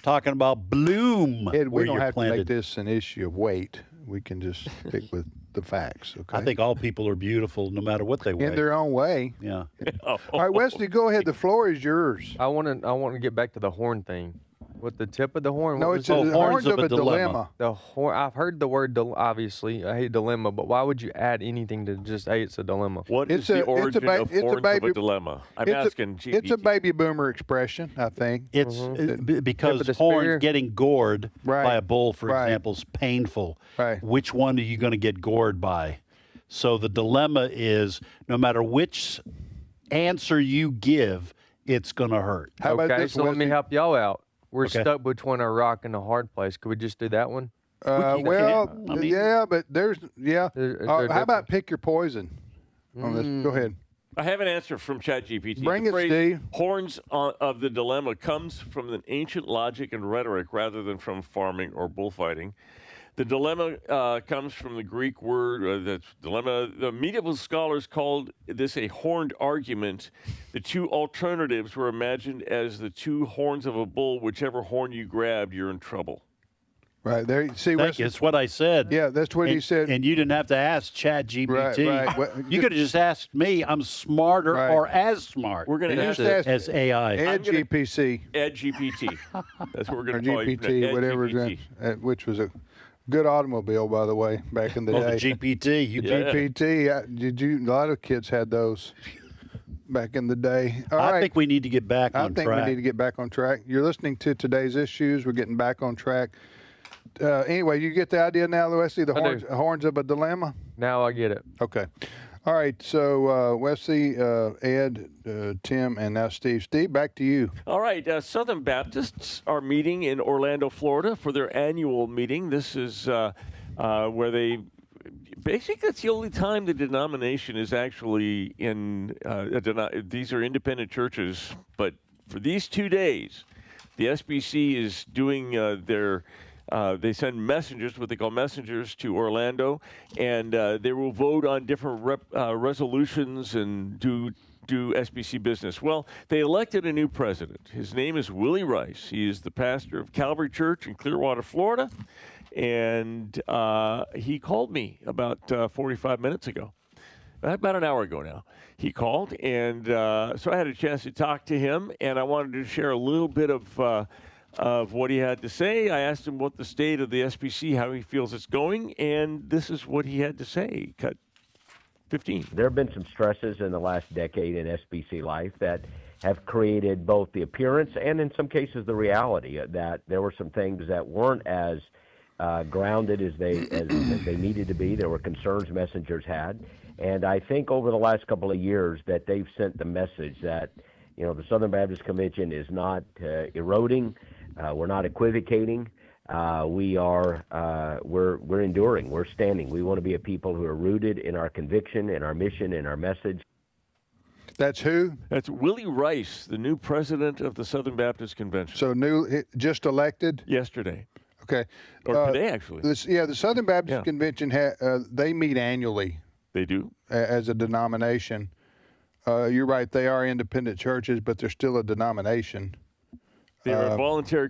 Talking about bloom Ed, we where don't you're have planted. to make this an issue of weight. We can just stick with the facts. Okay. I think all people are beautiful no matter what they weigh. In their own way. Yeah. All right, Wesley, go ahead. The floor is yours. I want to get back to the horn thing. With the tip of the horn. No, it's the horns of a dilemma. The horn. I've heard the word. Obviously, I hate dilemma, but why would you add anything to just hey, it's a dilemma? What is the origin of horns of a dilemma? I'm asking. It's a baby boomer expression, I think. It's because horns getting gored by a bull, for example, is painful. Right. Which one are you going to get gored by? So the dilemma is no matter which answer you give, it's going to hurt. How about okay, this, so let me Wesley? help y'all out. We're Okay. stuck between a rock and a hard place. Could we just do that one? Yeah, but there's how difference. about pick your poison on this? Go ahead. I have an answer from ChatGPT. Bring the it, phrase Steve. Horns of the dilemma comes from an ancient logic and rhetoric rather than from farming or bullfighting. The dilemma comes from the Greek word, that's dilemma. The medieval scholars called this a horned argument. The two alternatives were imagined as the two horns of a bull. Whichever horn you grabbed, you're in trouble. Right there. See, Thank you. It's what I said. Yeah, that's what he said. And you didn't have to ask ChatGPT. Right. Well, You could have just asked me. I'm smarter or as smart. We're going to just ask as AI. EdGPC. EdGPT. That's what we're Or going to call it. GPT, whatever it is, which was a good automobile, by the way, back in the day. The GPT. GPT. A lot of kids had those back in the day. All right. I think we need to get back on track. I think we need to get back on track. You're listening to Today's Issues. We're getting back on track. Anyway, you get the idea now, Wesley, the horns of a dilemma? Now I get it. Okay. All right, so Wesley, Ed, Tim, and now Steve. Steve, back to you. All right, Southern Baptists are meeting in Orlando, Florida for their annual meeting. This is where they basically, it's the only time the denomination is actually in, these are independent churches, but for these 2 days, the SBC is doing they send messengers, what they call messengers, to Orlando, and they will vote on different resolutions and do do SBC business? Well, they elected a new president. His name is Willie Rice. He is the pastor of Calvary Church in Clearwater, Florida. And he called me about 45 minutes ago, about an hour ago now. He called, and so I had a chance to talk to him, and I wanted to share a little bit of what he had to say. I asked him what the state of the SBC, how he feels it's going, and this is what he had to say. Cut 15. There have been some stresses in the last decade in SBC life that have created both the appearance and in some cases the reality that there were some things that weren't as grounded as they needed to be. There were concerns messengers had. And I think over the last couple of years that they've sent the message that, the Southern Baptist Convention is not eroding. We're not equivocating. We're enduring. We're standing. We want to be a people who are rooted in our conviction, in our mission, in our message. That's who? That's Willie Rice, the new president of the Southern Baptist Convention. So just elected? Yesterday. Okay. Or today, actually. The Southern Baptist Convention, they meet annually. They do? As a denomination. You're right, they are independent churches, but they're still a denomination. They are a voluntary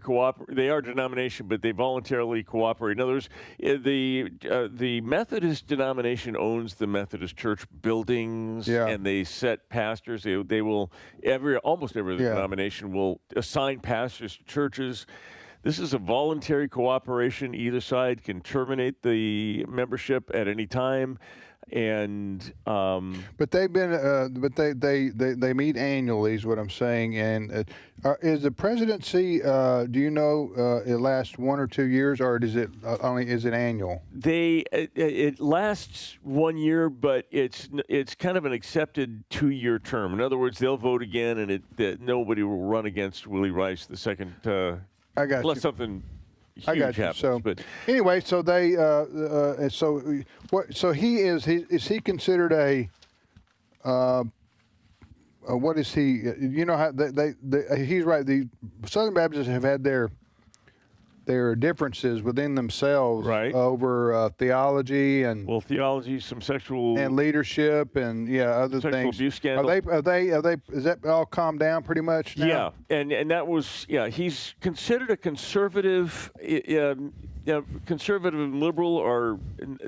They are a denomination, but they voluntarily cooperate. In other words, the Methodist denomination owns the Methodist church buildings, and they set pastors. They will almost every denomination will assign pastors to churches. This is a voluntary cooperation. Either side can terminate the membership at any time. And but they've been they meet annually is what I'm saying. And is the presidency do you know it lasts 1 or 2 years, or is it annual? It lasts 1 year, but it's kind of an accepted 2-year term. In other words, they'll vote again, and nobody will run against Willie Rice the second. I got unless you. something huge I got you. happens. So but anyway, so they so he is he considered a what is he? You know how he's right. The Southern Baptists have had their differences within themselves over theology and theology, some sexual and leadership and other sexual things. Abuse scandal. Are they? Is that all calmed down pretty much now? Yeah, and that was he's considered a conservative. Conservative and liberal are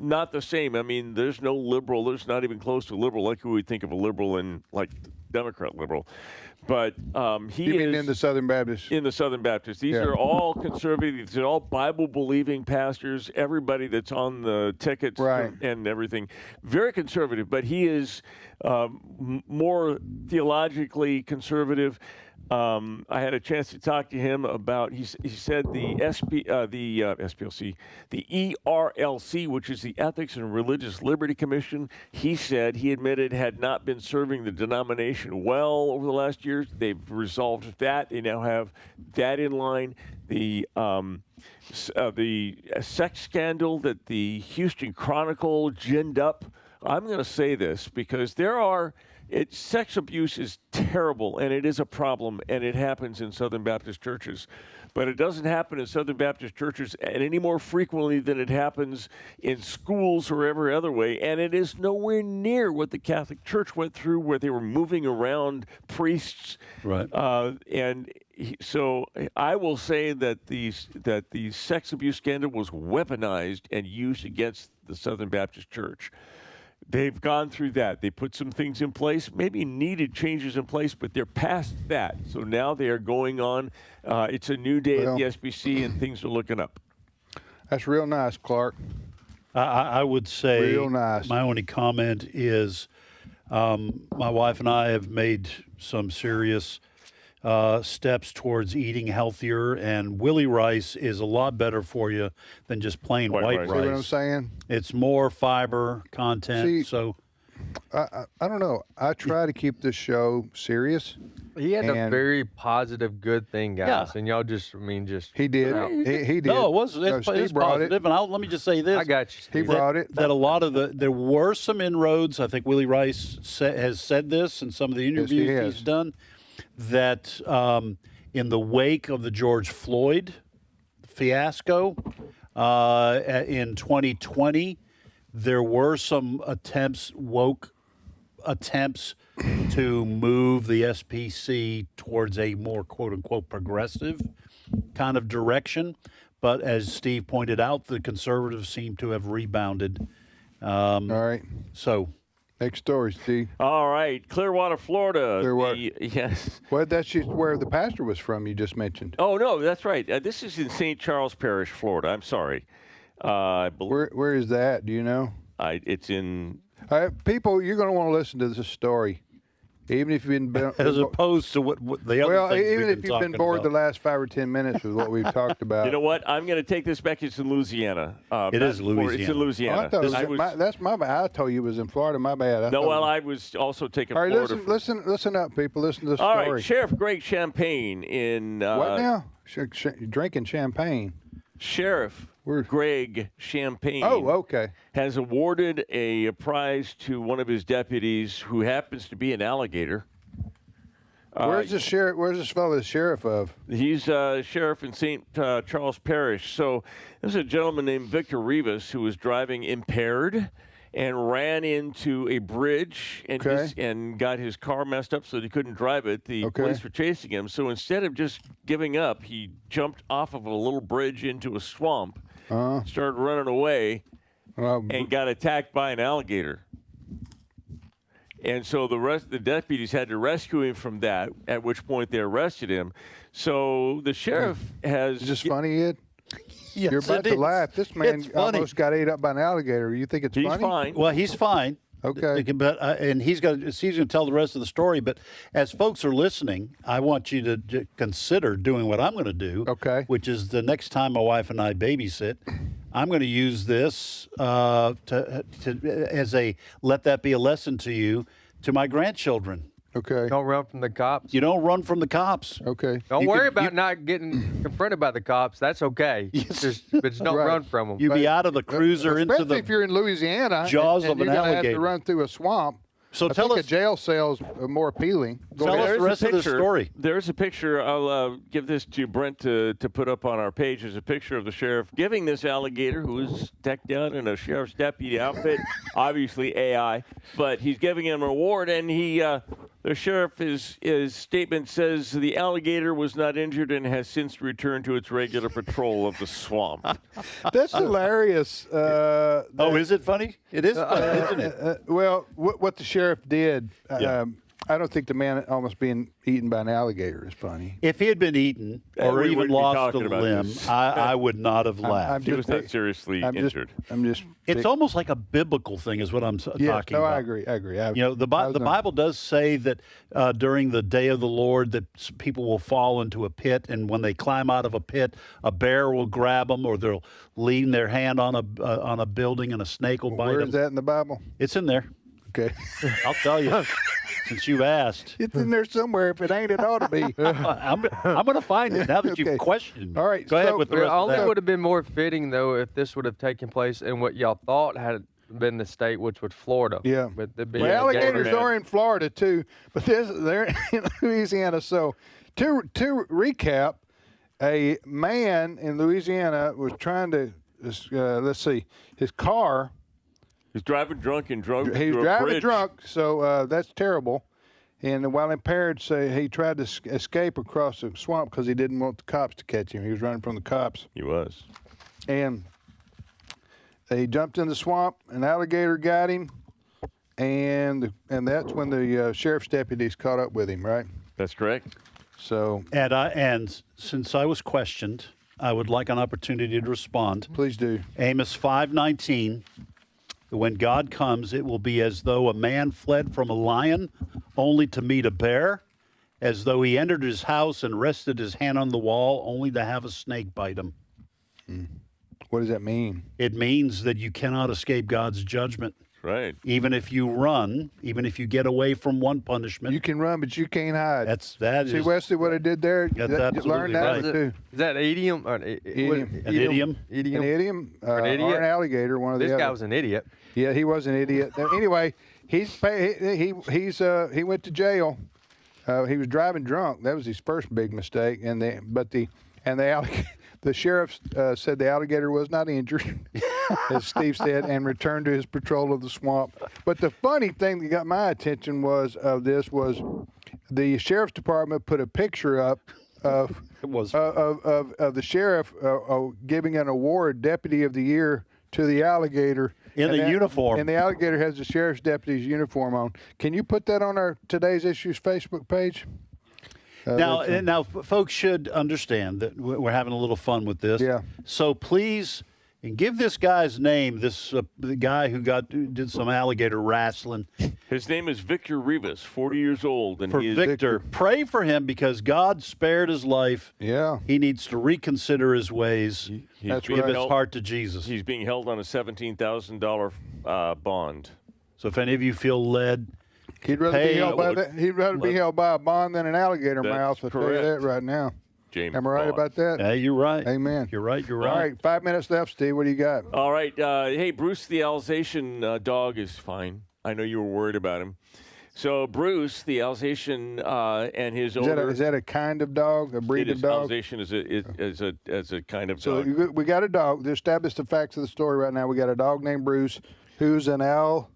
not the same. I mean, there's no liberal. There's not even close to liberal like we would think of a liberal and like Democrat liberal. But You mean in the Southern Baptist? In the Southern Baptist. These are all conservative. They're all Bible-believing pastors. Everybody that's on the tickets and everything. Very conservative, but he is more theologically conservative. I had a chance to talk to him about. He said the SPLC, the ERLC, which is the Ethics and Religious Liberty Commission. He said he admitted had not been serving the denomination well over the last years. They've resolved that. They now have that in line. The sex scandal that the Houston Chronicle ginned up. I'm going to say this because sex abuse is terrible, and it is a problem, and it happens in Southern Baptist churches. But it doesn't happen in Southern Baptist churches any more frequently than it happens in schools or every other way, and it is nowhere near what the Catholic Church went through, where they were moving around priests. Right. So I will say that the sex abuse scandal was weaponized and used against the Southern Baptist Church. They've gone through that. They put some things in place, maybe needed changes in place, but they're past that. So now they are going on. It's a new day at the SBC, and things are looking up. That's real nice, Clark. I would say real nice. My only comment is my wife and I have made some serious steps towards eating healthier, and Willie Rice is a lot better for you than just plain white rice. See what I'm saying? It's more fiber content. See, I don't know. I try to keep this show serious. He had a very positive, good thing, guys, and y'all He did. He did. No, it's positive. And let me just say this. I got you. He brought it. That a lot of there were some inroads. I think Willie Rice has said this in some of the interviews he's done, that in the wake of the George Floyd fiasco in 2020, there were some attempts, woke attempts to move the SPC towards a more quote-unquote progressive kind of direction. But as Steve pointed out, the conservatives seem to have rebounded. All right. So, next story, Steve. All right, Clearwater, Florida. Clearwater. Yes. Well, that's just where the pastor was from. You just mentioned. Oh no, that's right. This is in St. Charles Parish, Florida. I'm sorry. Where is that? Do you know? It's in. People, you're going to want to listen to this story. Even if you've been as opposed to what the other well, things even we've if you've been bored the last 5 or 10 minutes with what we've talked about. You know what? I'm going to take this back. It's in Louisiana. It is Louisiana. It's in Louisiana. I thought that's my bad. I told you it was in Florida. My bad. I was also taking all right, Florida. Listen up, people. Listen to the All story. right, Sheriff Greg Champagne in what now? Drinking champagne. Sheriff Greg Champagne. Oh, okay. Has awarded a prize to one of his deputies who happens to be an alligator. Where's the sheriff? Where's this fellow the sheriff of? He's sheriff in St. Charles Parish. So there's a gentleman named Victor Rivas who was driving impaired and ran into a bridge and got his car messed up so that he couldn't drive it. The police were chasing him. So instead of just giving up, he jumped off of a little bridge into a swamp, started running away, and got attacked by an alligator. And so the rest of the deputies had to rescue him from that, at which point they arrested him. So the sheriff has... Is this funny, Ed? Yes, You're about to laugh. This man almost got ate up by an alligator. You think it's funny? He's fine. Well, he's fine. Okay. But and he's going to tell the rest of the story. But as folks are listening, I want you to consider doing what I'm going to do. Okay. Which is the next time my wife and I babysit, I'm going to use this as a let that be a lesson to you, to my grandchildren. Okay. Don't run from the cops. You don't run from the cops. Okay. Don't worry about not getting confronted by the cops. That's okay. Just don't run from them. You be out of the cruiser into especially the if you're in Louisiana jaws and of an you're gonna alligator. have to run through a swamp. So I tell think us a jail cell is more appealing. Tell us the rest of the story. There's a picture. I'll give this to Brent to put up on our page. There's a picture of the sheriff giving this alligator, who is decked out in a sheriff's deputy outfit, obviously AI, but he's giving him an award, and the sheriff, his statement says the alligator was not injured and has since returned to its regular patrol of the swamp. That's hilarious. Is it funny? It is funny, isn't it? Well, what the sheriff did, I don't think the man almost being eaten by an alligator is funny. If he had been eaten or we even wouldn't be lost a talking about limb, this. I would not have laughed. He was not seriously injured. It's almost like a biblical thing is what I'm talking about. I agree. The Bible does say that during the day of the Lord that people will fall into a pit, and when they climb out of a pit, a bear will grab them, or they'll lean their hand on a building and a snake will bite them. Where is that in the Bible? It's in there. Okay. I'll tell you. Since you asked. It's in there somewhere. If it ain't, it ought to be. I'm going to find it now that you've questioned me. All right. Go ahead with the rest of that. It would have been more fitting, though, if this would have taken place in what y'all thought had been the state, which was Florida. Yeah. But alligators are in Florida, too. But they're in Louisiana. So to recap, a man in Louisiana was trying to, his car. He's driving drunk and drunk. He's driving drunk, so that's terrible. And while impaired, he tried to escape across the swamp because he didn't want the cops to catch him. He was running from the cops. He was. And he jumped in the swamp. An alligator got him, and that's when the sheriff's deputies caught up with him. Right? That's correct. So and since I was questioned, I would like an opportunity to respond. Please do. Amos 5:19. When God comes, it will be as though a man fled from a lion only to meet a bear, as though he entered his house and rested his hand on the wall only to have a snake bite him. What does that mean? It means that you cannot escape God's judgment. Right. Even if you run, even if you get away from one punishment. You can run, but you can't hide. See, Wesley, what I did there? That's You absolutely learned that right. one, too. Is that an idiom? Or An idiom? An idiom? Or an idiot? Or an alligator, one of the other. This guy was an idiot. Yeah, he was an idiot. Anyway, he went to jail. He was driving drunk. That was his first big mistake. The sheriff said the alligator was not injured. as Steve said, and returned to his patrol of the swamp. But the funny thing that got my attention was the sheriff's department put a picture up of the sheriff giving an award, Deputy of the Year, to the alligator. In the uniform. And the alligator has the sheriff's deputy's uniform on. Can you put that on our Today's Issues Facebook page? Now, folks should understand that we're having a little fun with this. Yeah. So please, and give this guy's name, the guy who did some alligator wrestling. His name is Victor Rivas, 40 years old. And For Victor, pray for him because God spared his life. Yeah. He needs to reconsider his ways. Give his heart to Jesus. He's being held on a $17,000 bond. So if any of you feel led, he'd rather be held by a bond than an alligator mouse. I'll tell you that right now. James Am I right about that? Yeah, you're right. Amen. You're right. All right, 5 minutes left, Steve. What do you got? All right. Hey, Bruce, the Alsatian dog is fine. I know you were worried about him. So Bruce, the Alsatian, and his owner. Is that a kind of dog, a breed of dog? Alsatian is a kind of so dog. So we got a dog. To establish the facts of the story right now, we got a dog named Bruce, who's an Alsatian.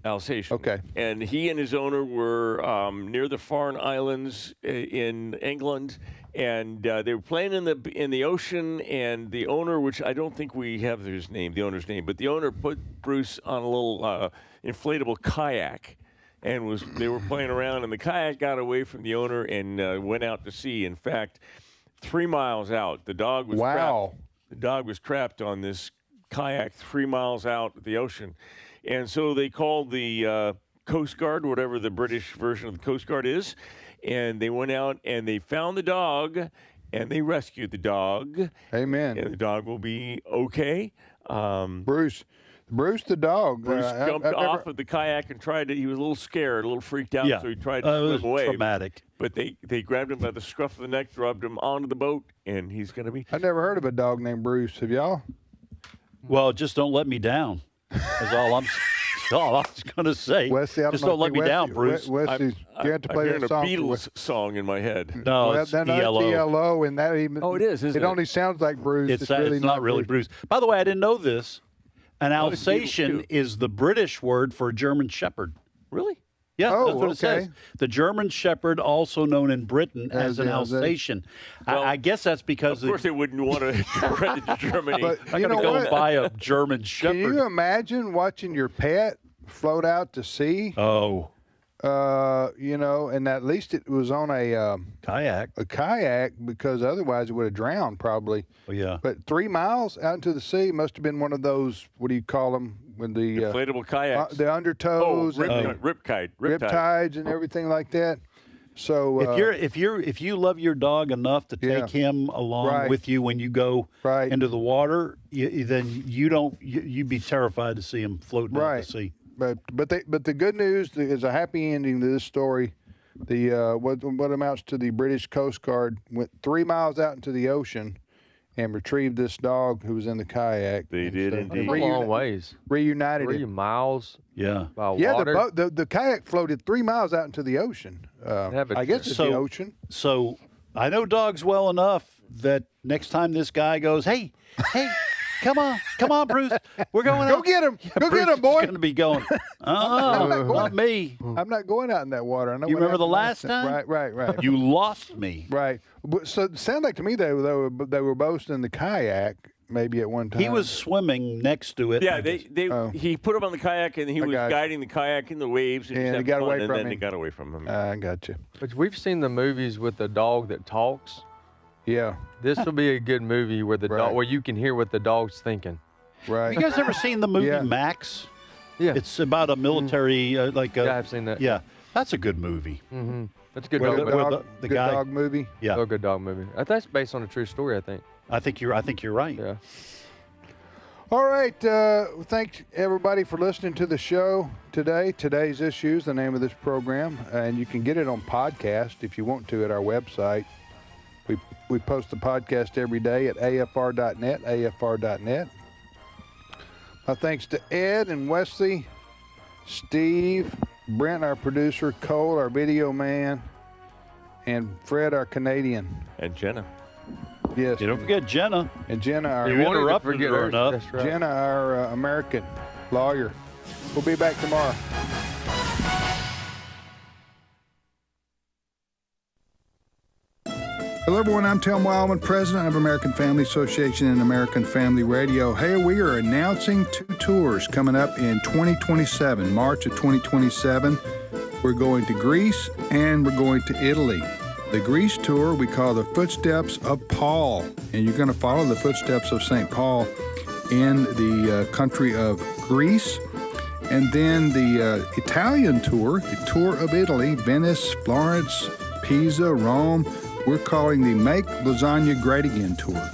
Okay. And he and his owner were near the Farne Islands in England, and they were playing in the ocean. And the owner, which I don't think we have the owner's name, but the owner put Bruce on a little inflatable kayak, and they were playing around, and the kayak got away from the owner and went out to sea. In fact, 3 miles out, the dog was trapped. The dog was trapped on this kayak 3 miles out of the ocean. And so they called the Coast Guard, whatever the British version of the Coast Guard is, and they went out and they found the dog, and they rescued the dog. Amen. And the dog will be okay. Bruce the dog. Bruce jumped off of the kayak and he was a little scared, a little freaked out, so he tried to swim away. Traumatic. But they grabbed him by the scruff of the neck, dropped him onto the boat, and he's going to be... I never heard of a dog named Bruce. Have y'all? Well, just don't let me down. That's all I'm going to say. Wesley, just don't let me down, Bruce. Wesley, you have to play that song. I'm hearing a Beatles song in my head. No, it's ELO. ELO, and that even. Oh, it is, isn't it? It only sounds like Bruce. It's really not really Bruce. By the way, I didn't know this. An Alsatian is the British word for a German Shepherd. Really? Yeah, that's what it says. The German Shepherd, also known in Britain as an Alsatian. Well, I guess that's because... Of course they wouldn't want to credit to Germany. But I'm going to go and buy a German Shepherd. Can you imagine watching your pet float out to sea? Oh. And at least it was on a kayak. A kayak, because otherwise it would have drowned probably. Oh, yeah. But 3 miles out into the sea must have been one of those, what do you call them? When the inflatable kayaks. The undertows. Riptides and everything like that. So if you love your dog enough to take him along with you when you go into the water, then you'd be terrified to see him floating out to sea. But the good news is a happy ending to this story. The what amounts to the British Coast Guard went 3 miles out into the ocean and retrieved this dog who was in the kayak. They did indeed. A long ways. Reunited 3 miles. Yeah. By water. The kayak floated 3 miles out into the ocean. I guess it's the ocean. So I know dogs well enough that next time this guy goes, hey, come on, Bruce, we're going Go out. get him. Go Bruce get him, boy. Going to be going. Not me. I'm not going out in that water. I know you what remember the happened last time? Right. You lost me. Right. So it sounded like to me they were both in the kayak maybe at one time. He was swimming next to it. Yeah, he put him on the kayak and he was guiding the kayak in the waves. And he got away from him. And then he got away from him. I got you. But we've seen the movies with the dog that talks. Yeah. This will be a good movie where where you can hear what the dog's thinking. Right. Have you guys ever seen the movie Max? Yeah. It's about a military yeah, I've seen that. Yeah, that's a good movie. Mm-hmm. That's a good dog movie. The guy, dog movie. Yeah, a good dog movie. That's based on a true story, I think. I think you're right. Yeah. All right. Thanks everybody for listening to the show today. Today's Issues, the name of this program, and you can get it on podcast if you want to at our website. We post the podcast every day at afr.net. My thanks to Ed and Wesley, Steve, Brent, our producer, Cole, our video man, and Fred, our Canadian. And Jenna. Yes. You don't forget Jenna. And Jenna, our You interrupted her enough. Jenna, our American lawyer. We'll be back tomorrow. Hello, everyone. I'm Tim Wildmon, president of American Family Association and American Family Radio. Hey, we are announcing 2 tours coming up in 2027, March of 2027. We're going to Greece and we're going to Italy. The Greece tour we call the Footsteps of Paul, and you're going to follow the footsteps of St. Paul in the country of Greece. And then the Italian tour, the tour of Italy, Venice, Florence, Pisa, Rome. We're calling the Make Lasagna Great Again tour.